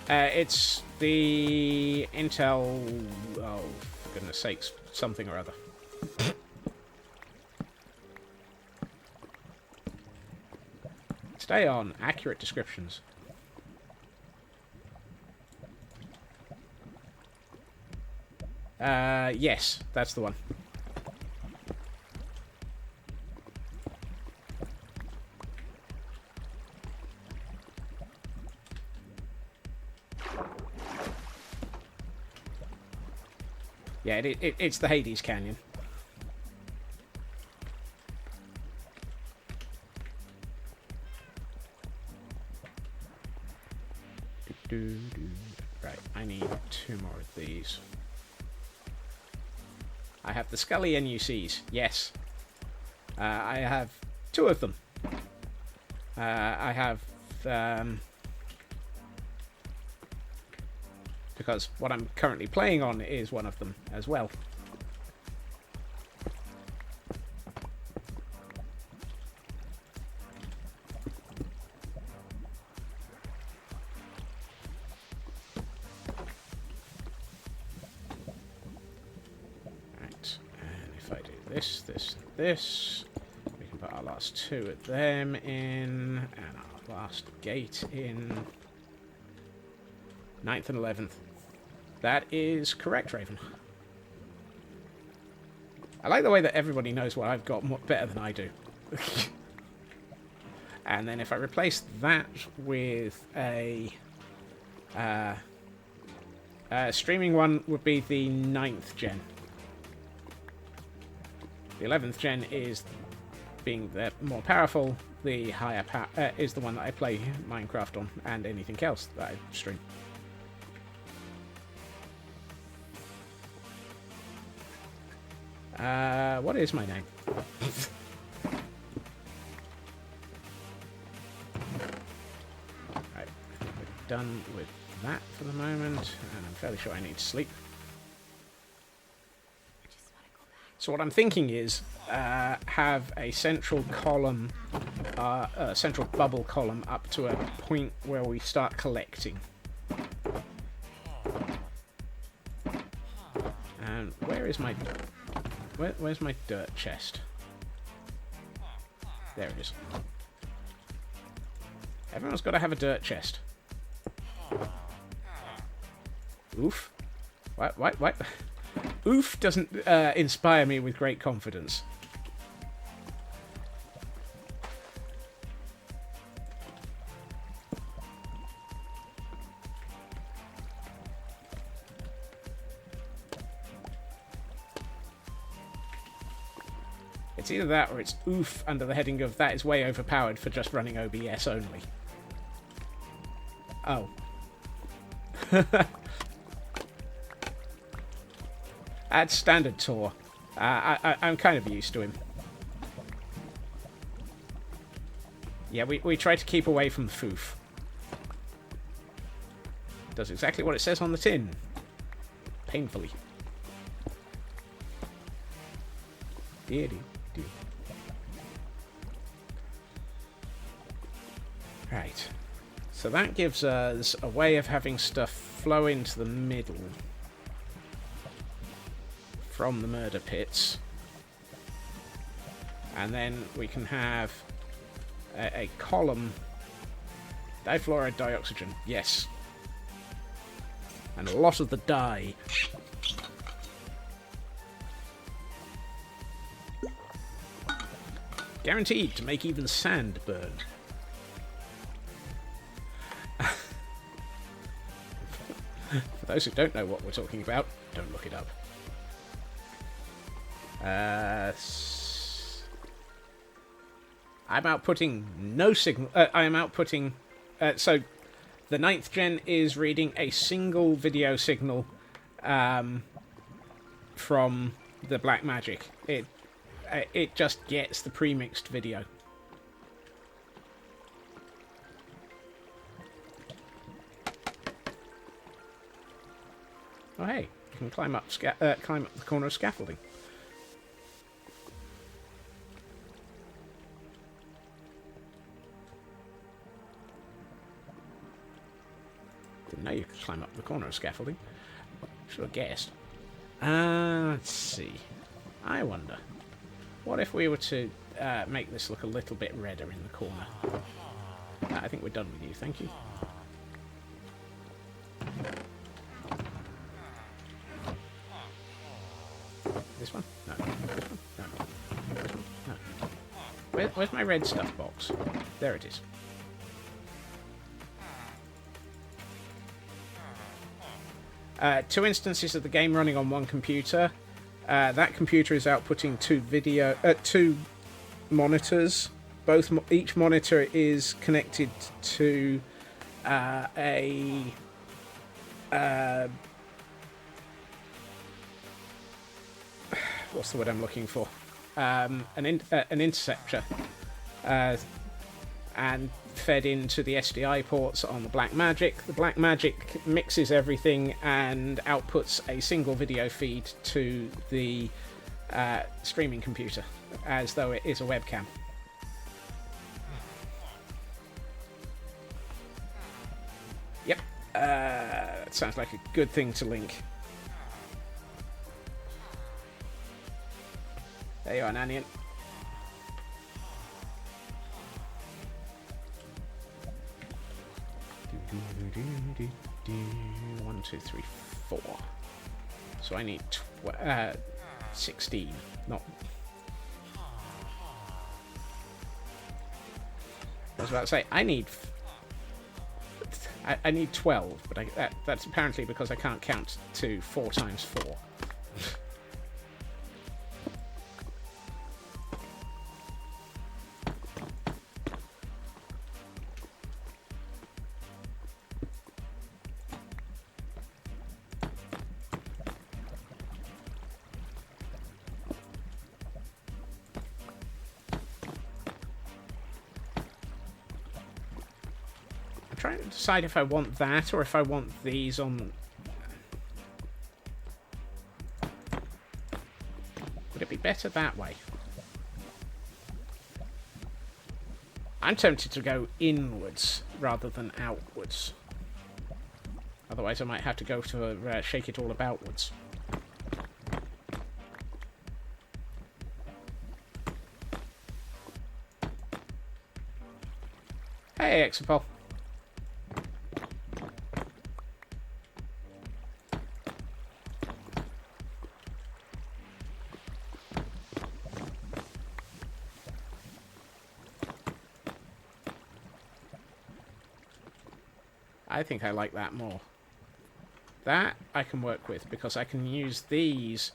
It's the Intel... Oh, for goodness sakes, something or other. Stay on. Accurate descriptions. Yes, that's the one. Yeah, it's the Hades Canyon. Right, I need 2 more of these. I have the Scully NUCs, yes. I have 2 of them. I have... because what I'm currently playing on is one of them as well. Right, and if I do this, this, we can put our last 2 of them in, and our last gate in. 9th and 11th. That is correct, Raven. I like the way that everybody knows what I've got better than I do. And then if I replace that with a... streaming one would be the 9th gen. The 11th gen is being the more powerful. The higher power is the one that I play Minecraft on, and anything else that I stream. What is my name? Right, we're done with that for the moment, and I'm fairly sure I need to sleep. So what I'm thinking is have a central column, a central bubble column up to a point where we start collecting. And where is my... Where's my dirt chest? There it is. Everyone's got to have a dirt chest. Oof. What? Oof doesn't inspire me with great confidence. It's either that or it's oof under the heading of that is way overpowered for just running OBS only. Oh. Add standard Tor. I'm kind of used to him. Yeah, we try to keep away from the foof. Does exactly what it says on the tin. Painfully. Deity. Right. So that gives us a way of having stuff flow into the middle from the murder pits. And then we can have a column. Difluoride dioxygen. Yes. And a lot of the dye. Guaranteed to make even sand burn. For those who don't know what we're talking about, don't look it up. I'm outputting no signal. I am outputting. So the 9th gen is reading a single video signal from the Black Magic. It just gets the pre-mixed video. Oh hey, you can climb up the corner of scaffolding. Didn't know you could climb up the corner of scaffolding. Should have guessed. Let's see. I wonder, what if we were to make this look a little bit redder in the corner? I think we're done with you, thank you. This one? No. This one? No. This one? No. Where's my red stuff box? There it is. Two instances of the game running on one computer. That computer is outputting two monitors. Each monitor is connected to what's the word I'm looking for? An interceptor, and fed into the SDI ports on the Black Magic. The Black Magic mixes everything and outputs a single video feed to the streaming computer, as though it is a webcam. Yep, that sounds like a good thing to link. There you are, Nanian. 1, 2, 3, 4. So I need 16. Not. I was about to say I need 12, but that's apparently because I can't count to 4 times 4. Trying to decide if I want that or if I want these on. Would it be better that way? I'm tempted to go inwards rather than outwards. Otherwise I might have to go to shake it all aboutwards. Hey, Exopol. I think I like that more. That I can work with, because I can use these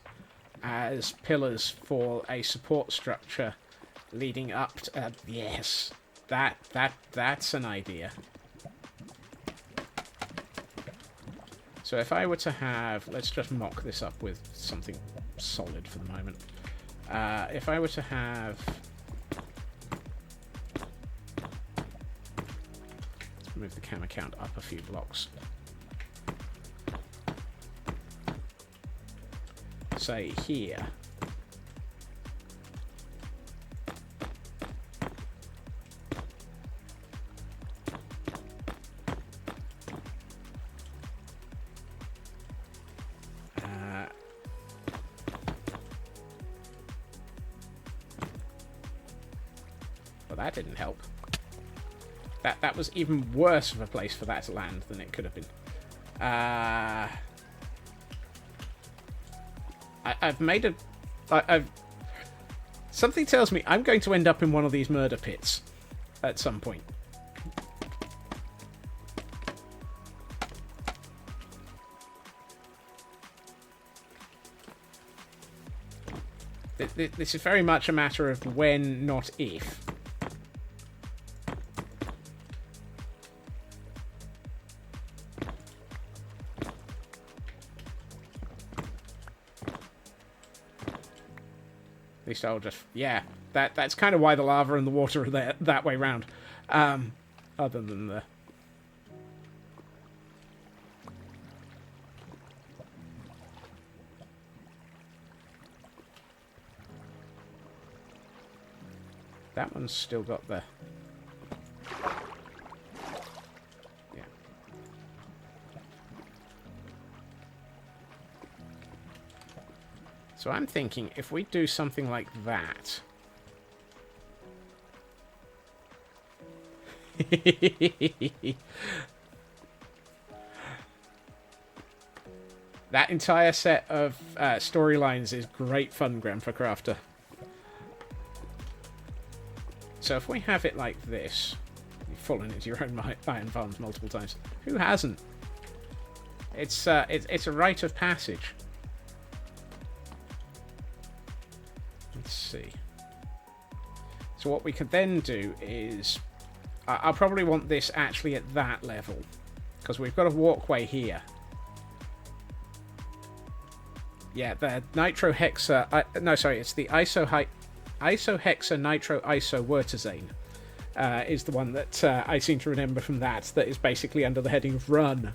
as pillars for a support structure leading up to... yes! That's an idea. So if I were to have... let's just mock this up with something solid for the moment. If I were to have... let's move the camera count up a few blocks. Say here. Well, that didn't help. That was even worse of a place for that to land than it could have been. I've made a... I've... something tells me I'm going to end up in one of these murder pits at some point. This is very much a matter of when, not if. At least I'll just... yeah, that's kind of why the lava and the water are there that way round. Other than the... that one's still got the... yeah. So I'm thinking if we do something like that... that entire set of storylines is great fun, Grandpa Crafter. So if we have it like this... you've fallen into your own iron farms multiple times. Who hasn't? It's a rite of passage. Let's see. So what we could then do is... I'll probably want this actually at that level, because we've got a walkway here. Yeah, the nitrohexa... no, sorry, it's the isohexa nitro iso wertazane is the one that I seem to remember from that is basically under the heading of run.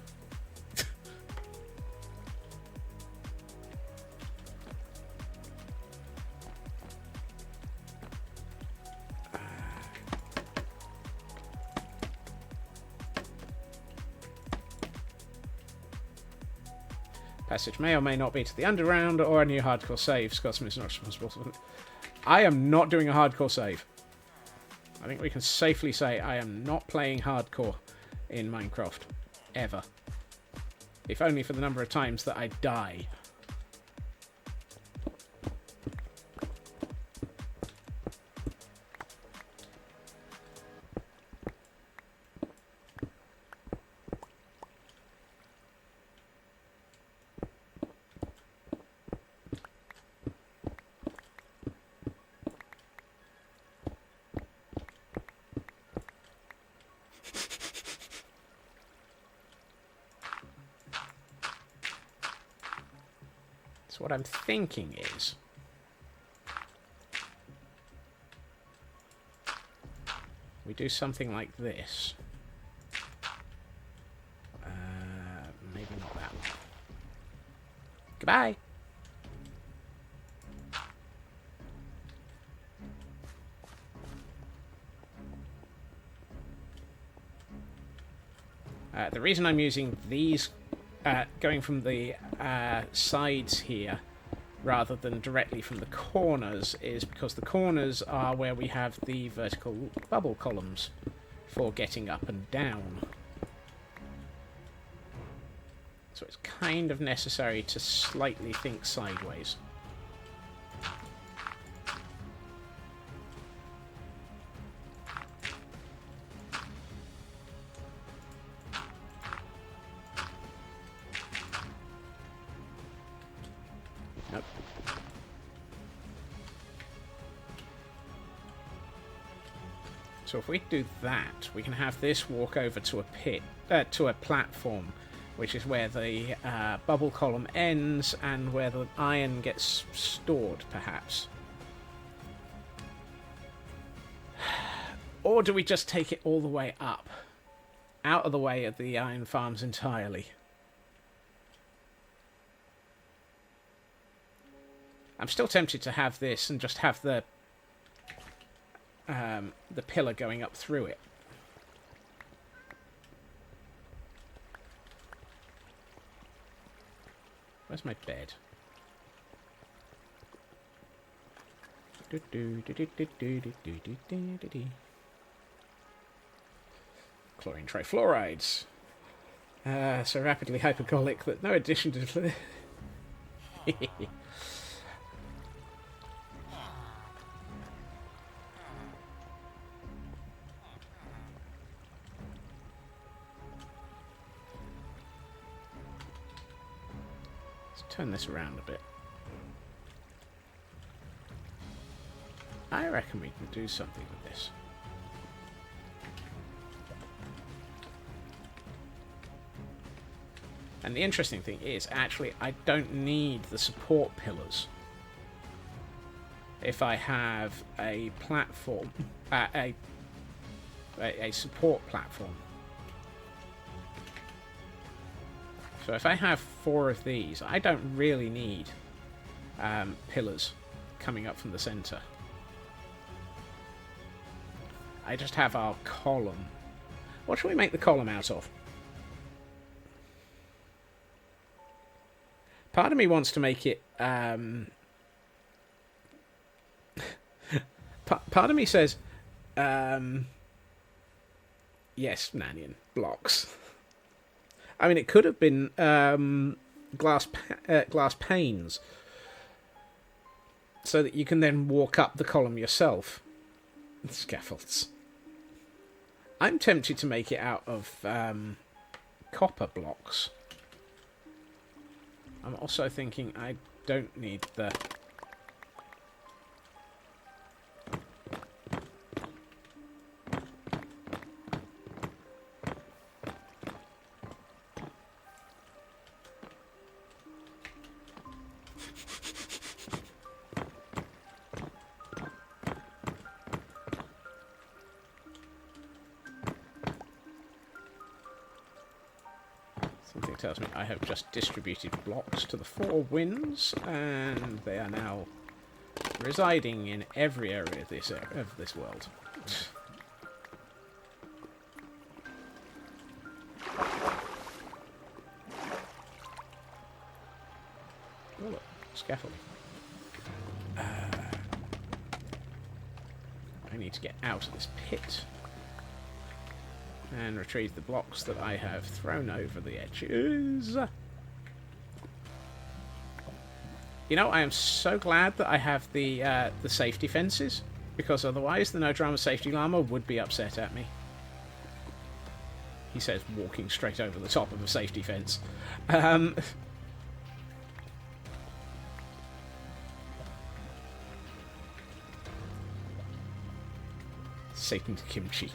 Passage may or may not be to the underground or a new hardcore save. Scotsman is not responsible for it. I am not doing a hardcore save. I think we can safely say I am not playing hardcore in Minecraft. Ever. If only for the number of times that I die. So what I'm thinking is... we do something like this. Maybe not that one. Goodbye! The reason I'm using these... going from the sides here rather than directly from the corners is because the corners are where we have the vertical bubble columns for getting up and down. So it's kind of necessary to slightly think sideways. So if we do that, we can have this walk over to a pit, to a platform, which is where the bubble column ends and where the iron gets stored, perhaps. Or do we just take it all the way up, out of the way of the iron farms entirely? I'm still tempted to have this and just have the pillar going up through it. Where's my bed? Chlorine trifluorides. So rapidly hypergolic that no addition to... Turn this around a bit. I reckon we can do something with this. And the interesting thing is, actually, I don't need the support pillars if I have a platform, a support platform. So if I have 4 of these, I don't really need pillars coming up from the center. I just have our column. What should we make the column out of? Part of me wants to make it... part of me says... yes, Nanyan. Blocks. I mean, it could have been glass panes, so that you can then walk up the column yourself. Scaffolds. I'm tempted to make it out of copper blocks. I'm also thinking I don't need the... Tells me I have just distributed blocks to the 4 winds, and they are now residing in every area of this world. Oh look, scaffolding. I need to get out of this pit and retrieve the blocks that I have thrown over the edges. You know, I am so glad that I have the safety fences, because otherwise the No Drama Safety Llama would be upset at me. He says, walking straight over the top of a safety fence. Satan's kimchi.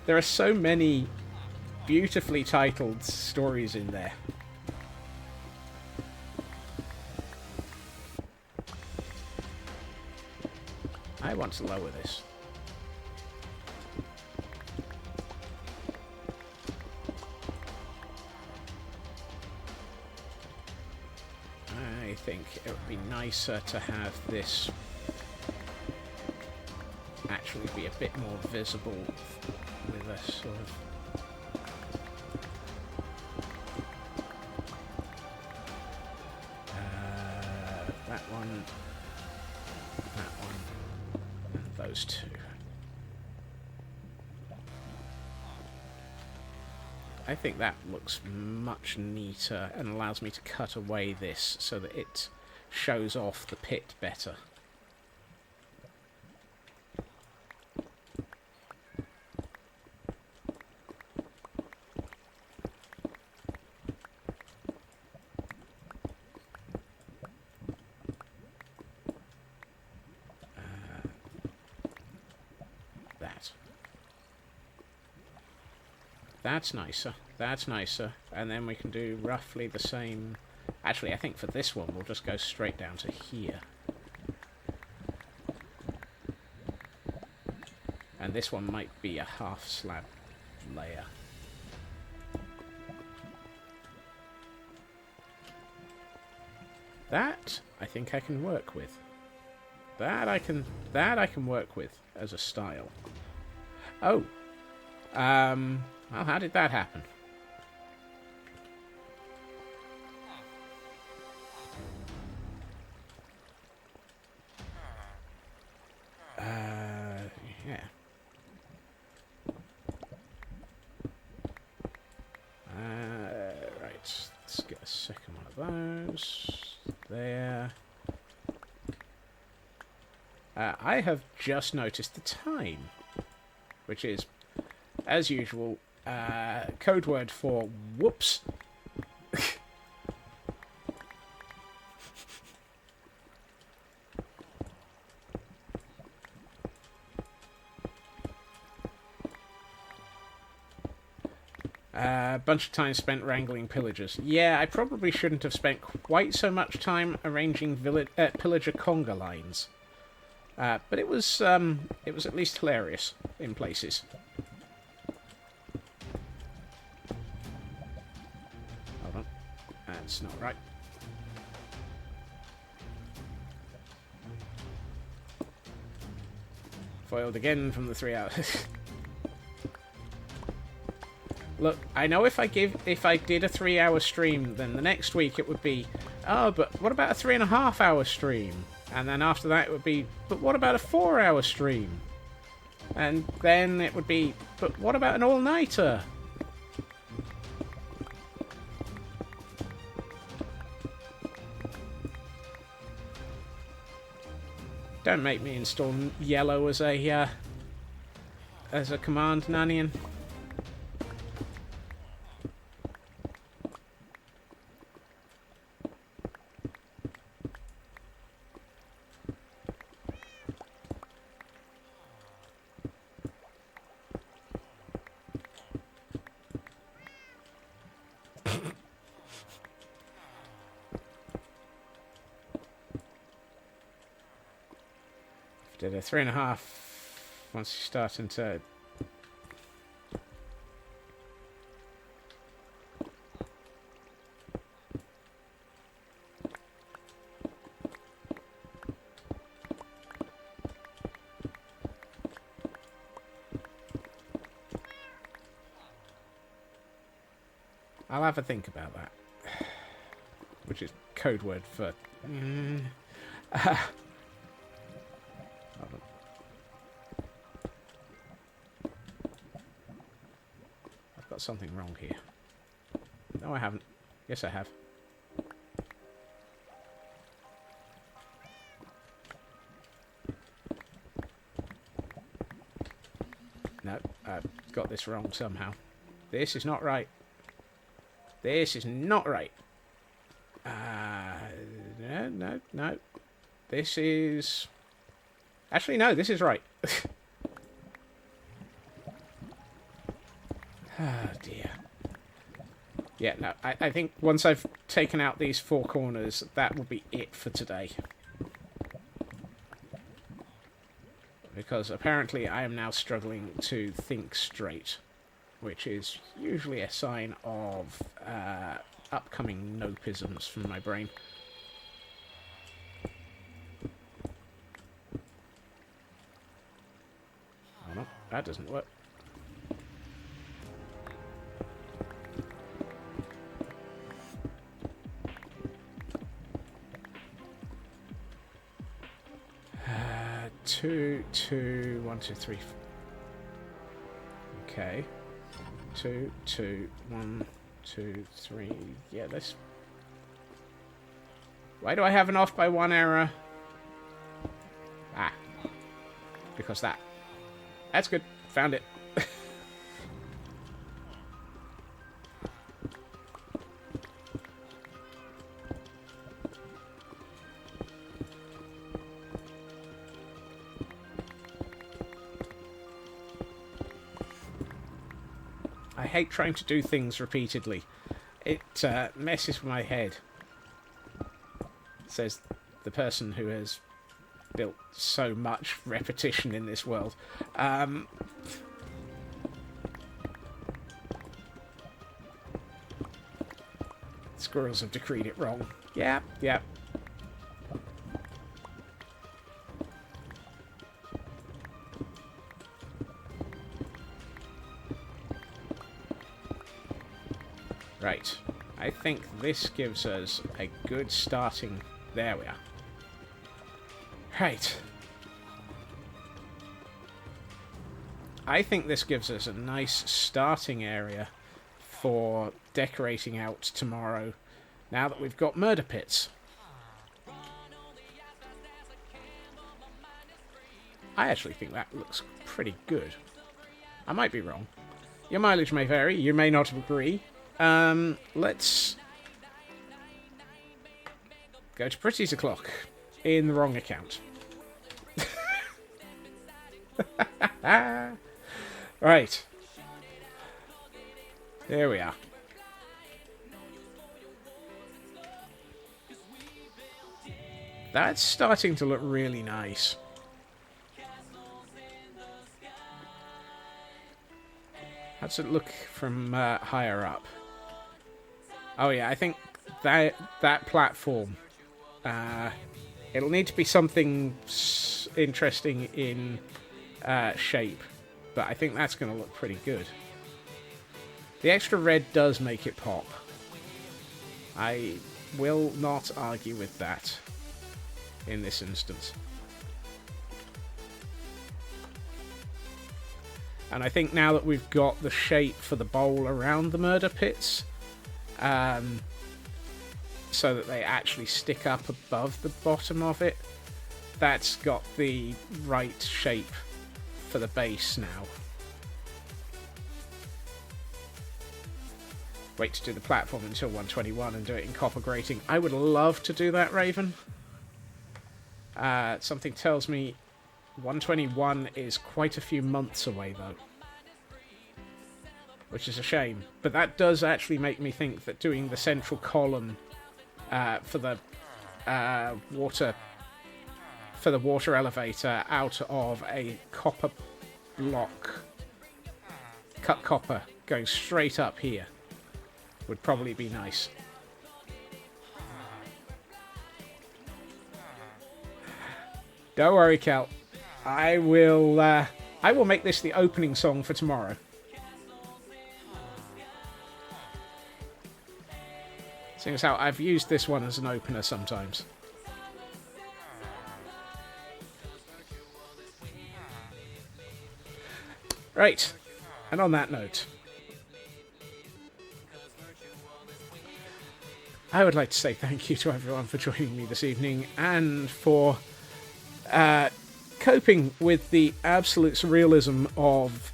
There are so many beautifully titled stories in there. I want to lower this. I think it would be nicer to have this actually be a bit more visible with a sort of... that one, and those 2. I think that looks much neater and allows me to cut away this so that it shows off the pit better. That's nicer. That's nicer. And then we can do roughly the same. Actually, I think for this one, we'll just go straight down to here. And this one might be a half slab layer. That I think I can work with. That I can work with as a style. Oh. Well, how did that happen? Yeah. Right. Let's get a second one of those. There. I have just noticed the time, which is, as usual, code word for whoops. A bunch of time spent wrangling pillagers. Yeah, I probably shouldn't have spent quite so much time arranging pillager conga lines. But it was at least hilarious in places. Hold on. That's not right. Foiled again from the 3 hours. Look, I know if I did a 3-hour stream, then the next week it would be, oh, but what about a 3.5-hour stream? And then after that it would be, but what about a 4-hour stream? And then it would be, but what about an all-nighter? Don't make me install yellow as a command, Nanian. Did a 3.5 once you start into. I'll have a think about that, which is code word for. Something wrong here. No, I haven't. Yes, I have. No, I've got this wrong somehow. This is not right. This is not right. No. This is... Actually, no, this is right. Oh, dear. Yeah, no, I think once I've taken out these 4 corners, that will be it for today. Because apparently I am now struggling to think straight, which is usually a sign of upcoming nopisms from my brain. Oh, no, that doesn't work. Two, 1, 2, 3. Okay. 2, 2, 1, 2, 3. Yeah, this. Why do I have an off by 1 error? Ah. Because that. That's good. Found it. I hate trying to do things repeatedly. It messes with my head. Says the person who has built so much repetition in this world. Squirrels have decreed it wrong. Yeah, yeah. Right. I think this gives us a good starting... There we are. Right. I think this gives us a nice starting area for decorating out tomorrow, now that we've got murder pits. I actually think that looks pretty good. I might be wrong. Your mileage may vary, you may not agree. Let's go to Pretty's O'Clock in the wrong account. Right. There we are. That's starting to look really nice. How does it look from higher up? Oh yeah, I think that platform, it'll need to be something interesting in shape, but I think that's going to look pretty good. The extra red does make it pop. I will not argue with that in this instance. And I think now that we've got the shape for the bowl around the murder pits, so that they actually stick up above the bottom of it, that's got the right shape for the base now. Wait to do the platform until 121 and do it in copper grating. I would love to do that, Raven. Something tells me 121 is quite a few months away, though. Which is a shame. But that does actually make me think that doing the central column for the water elevator out of a copper block, cut copper, going straight up here would probably be nice. Don't worry, Cal. I will make this the opening song for tomorrow. Seeing as how I've used this one as an opener sometimes. Right, and on that note, I would like to say thank you to everyone for joining me this evening and for coping with the absolute surrealism of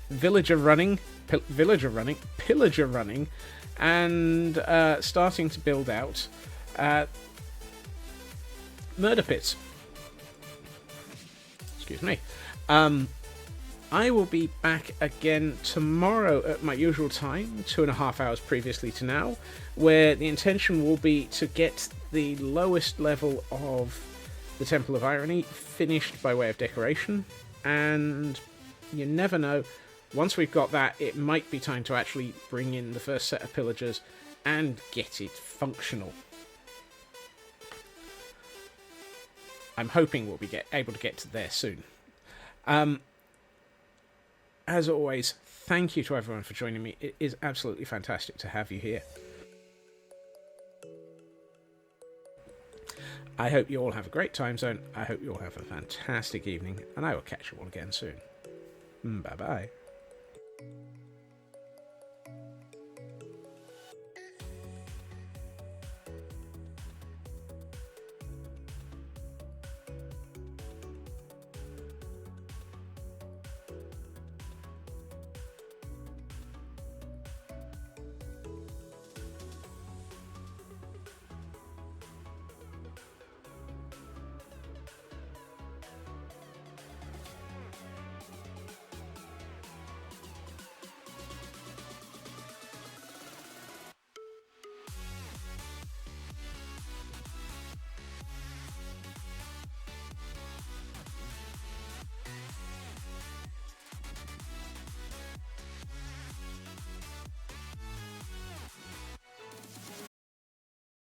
pillager running, and starting to build out murder pits. Excuse me. I will be back again tomorrow at my usual time, 2.5 hours previously to now, where the intention will be to get the lowest level of the Temple of Irony finished by way of decoration, and you never know, once we've got that, it might be time to actually bring in the first set of pillagers and get it functional. I'm hoping we'll be able to get to there soon. As always, thank you to everyone for joining me. It is absolutely fantastic to have you here. I hope you all have a great time zone. I hope you all have a fantastic evening, and I will catch you all again soon. Bye-bye.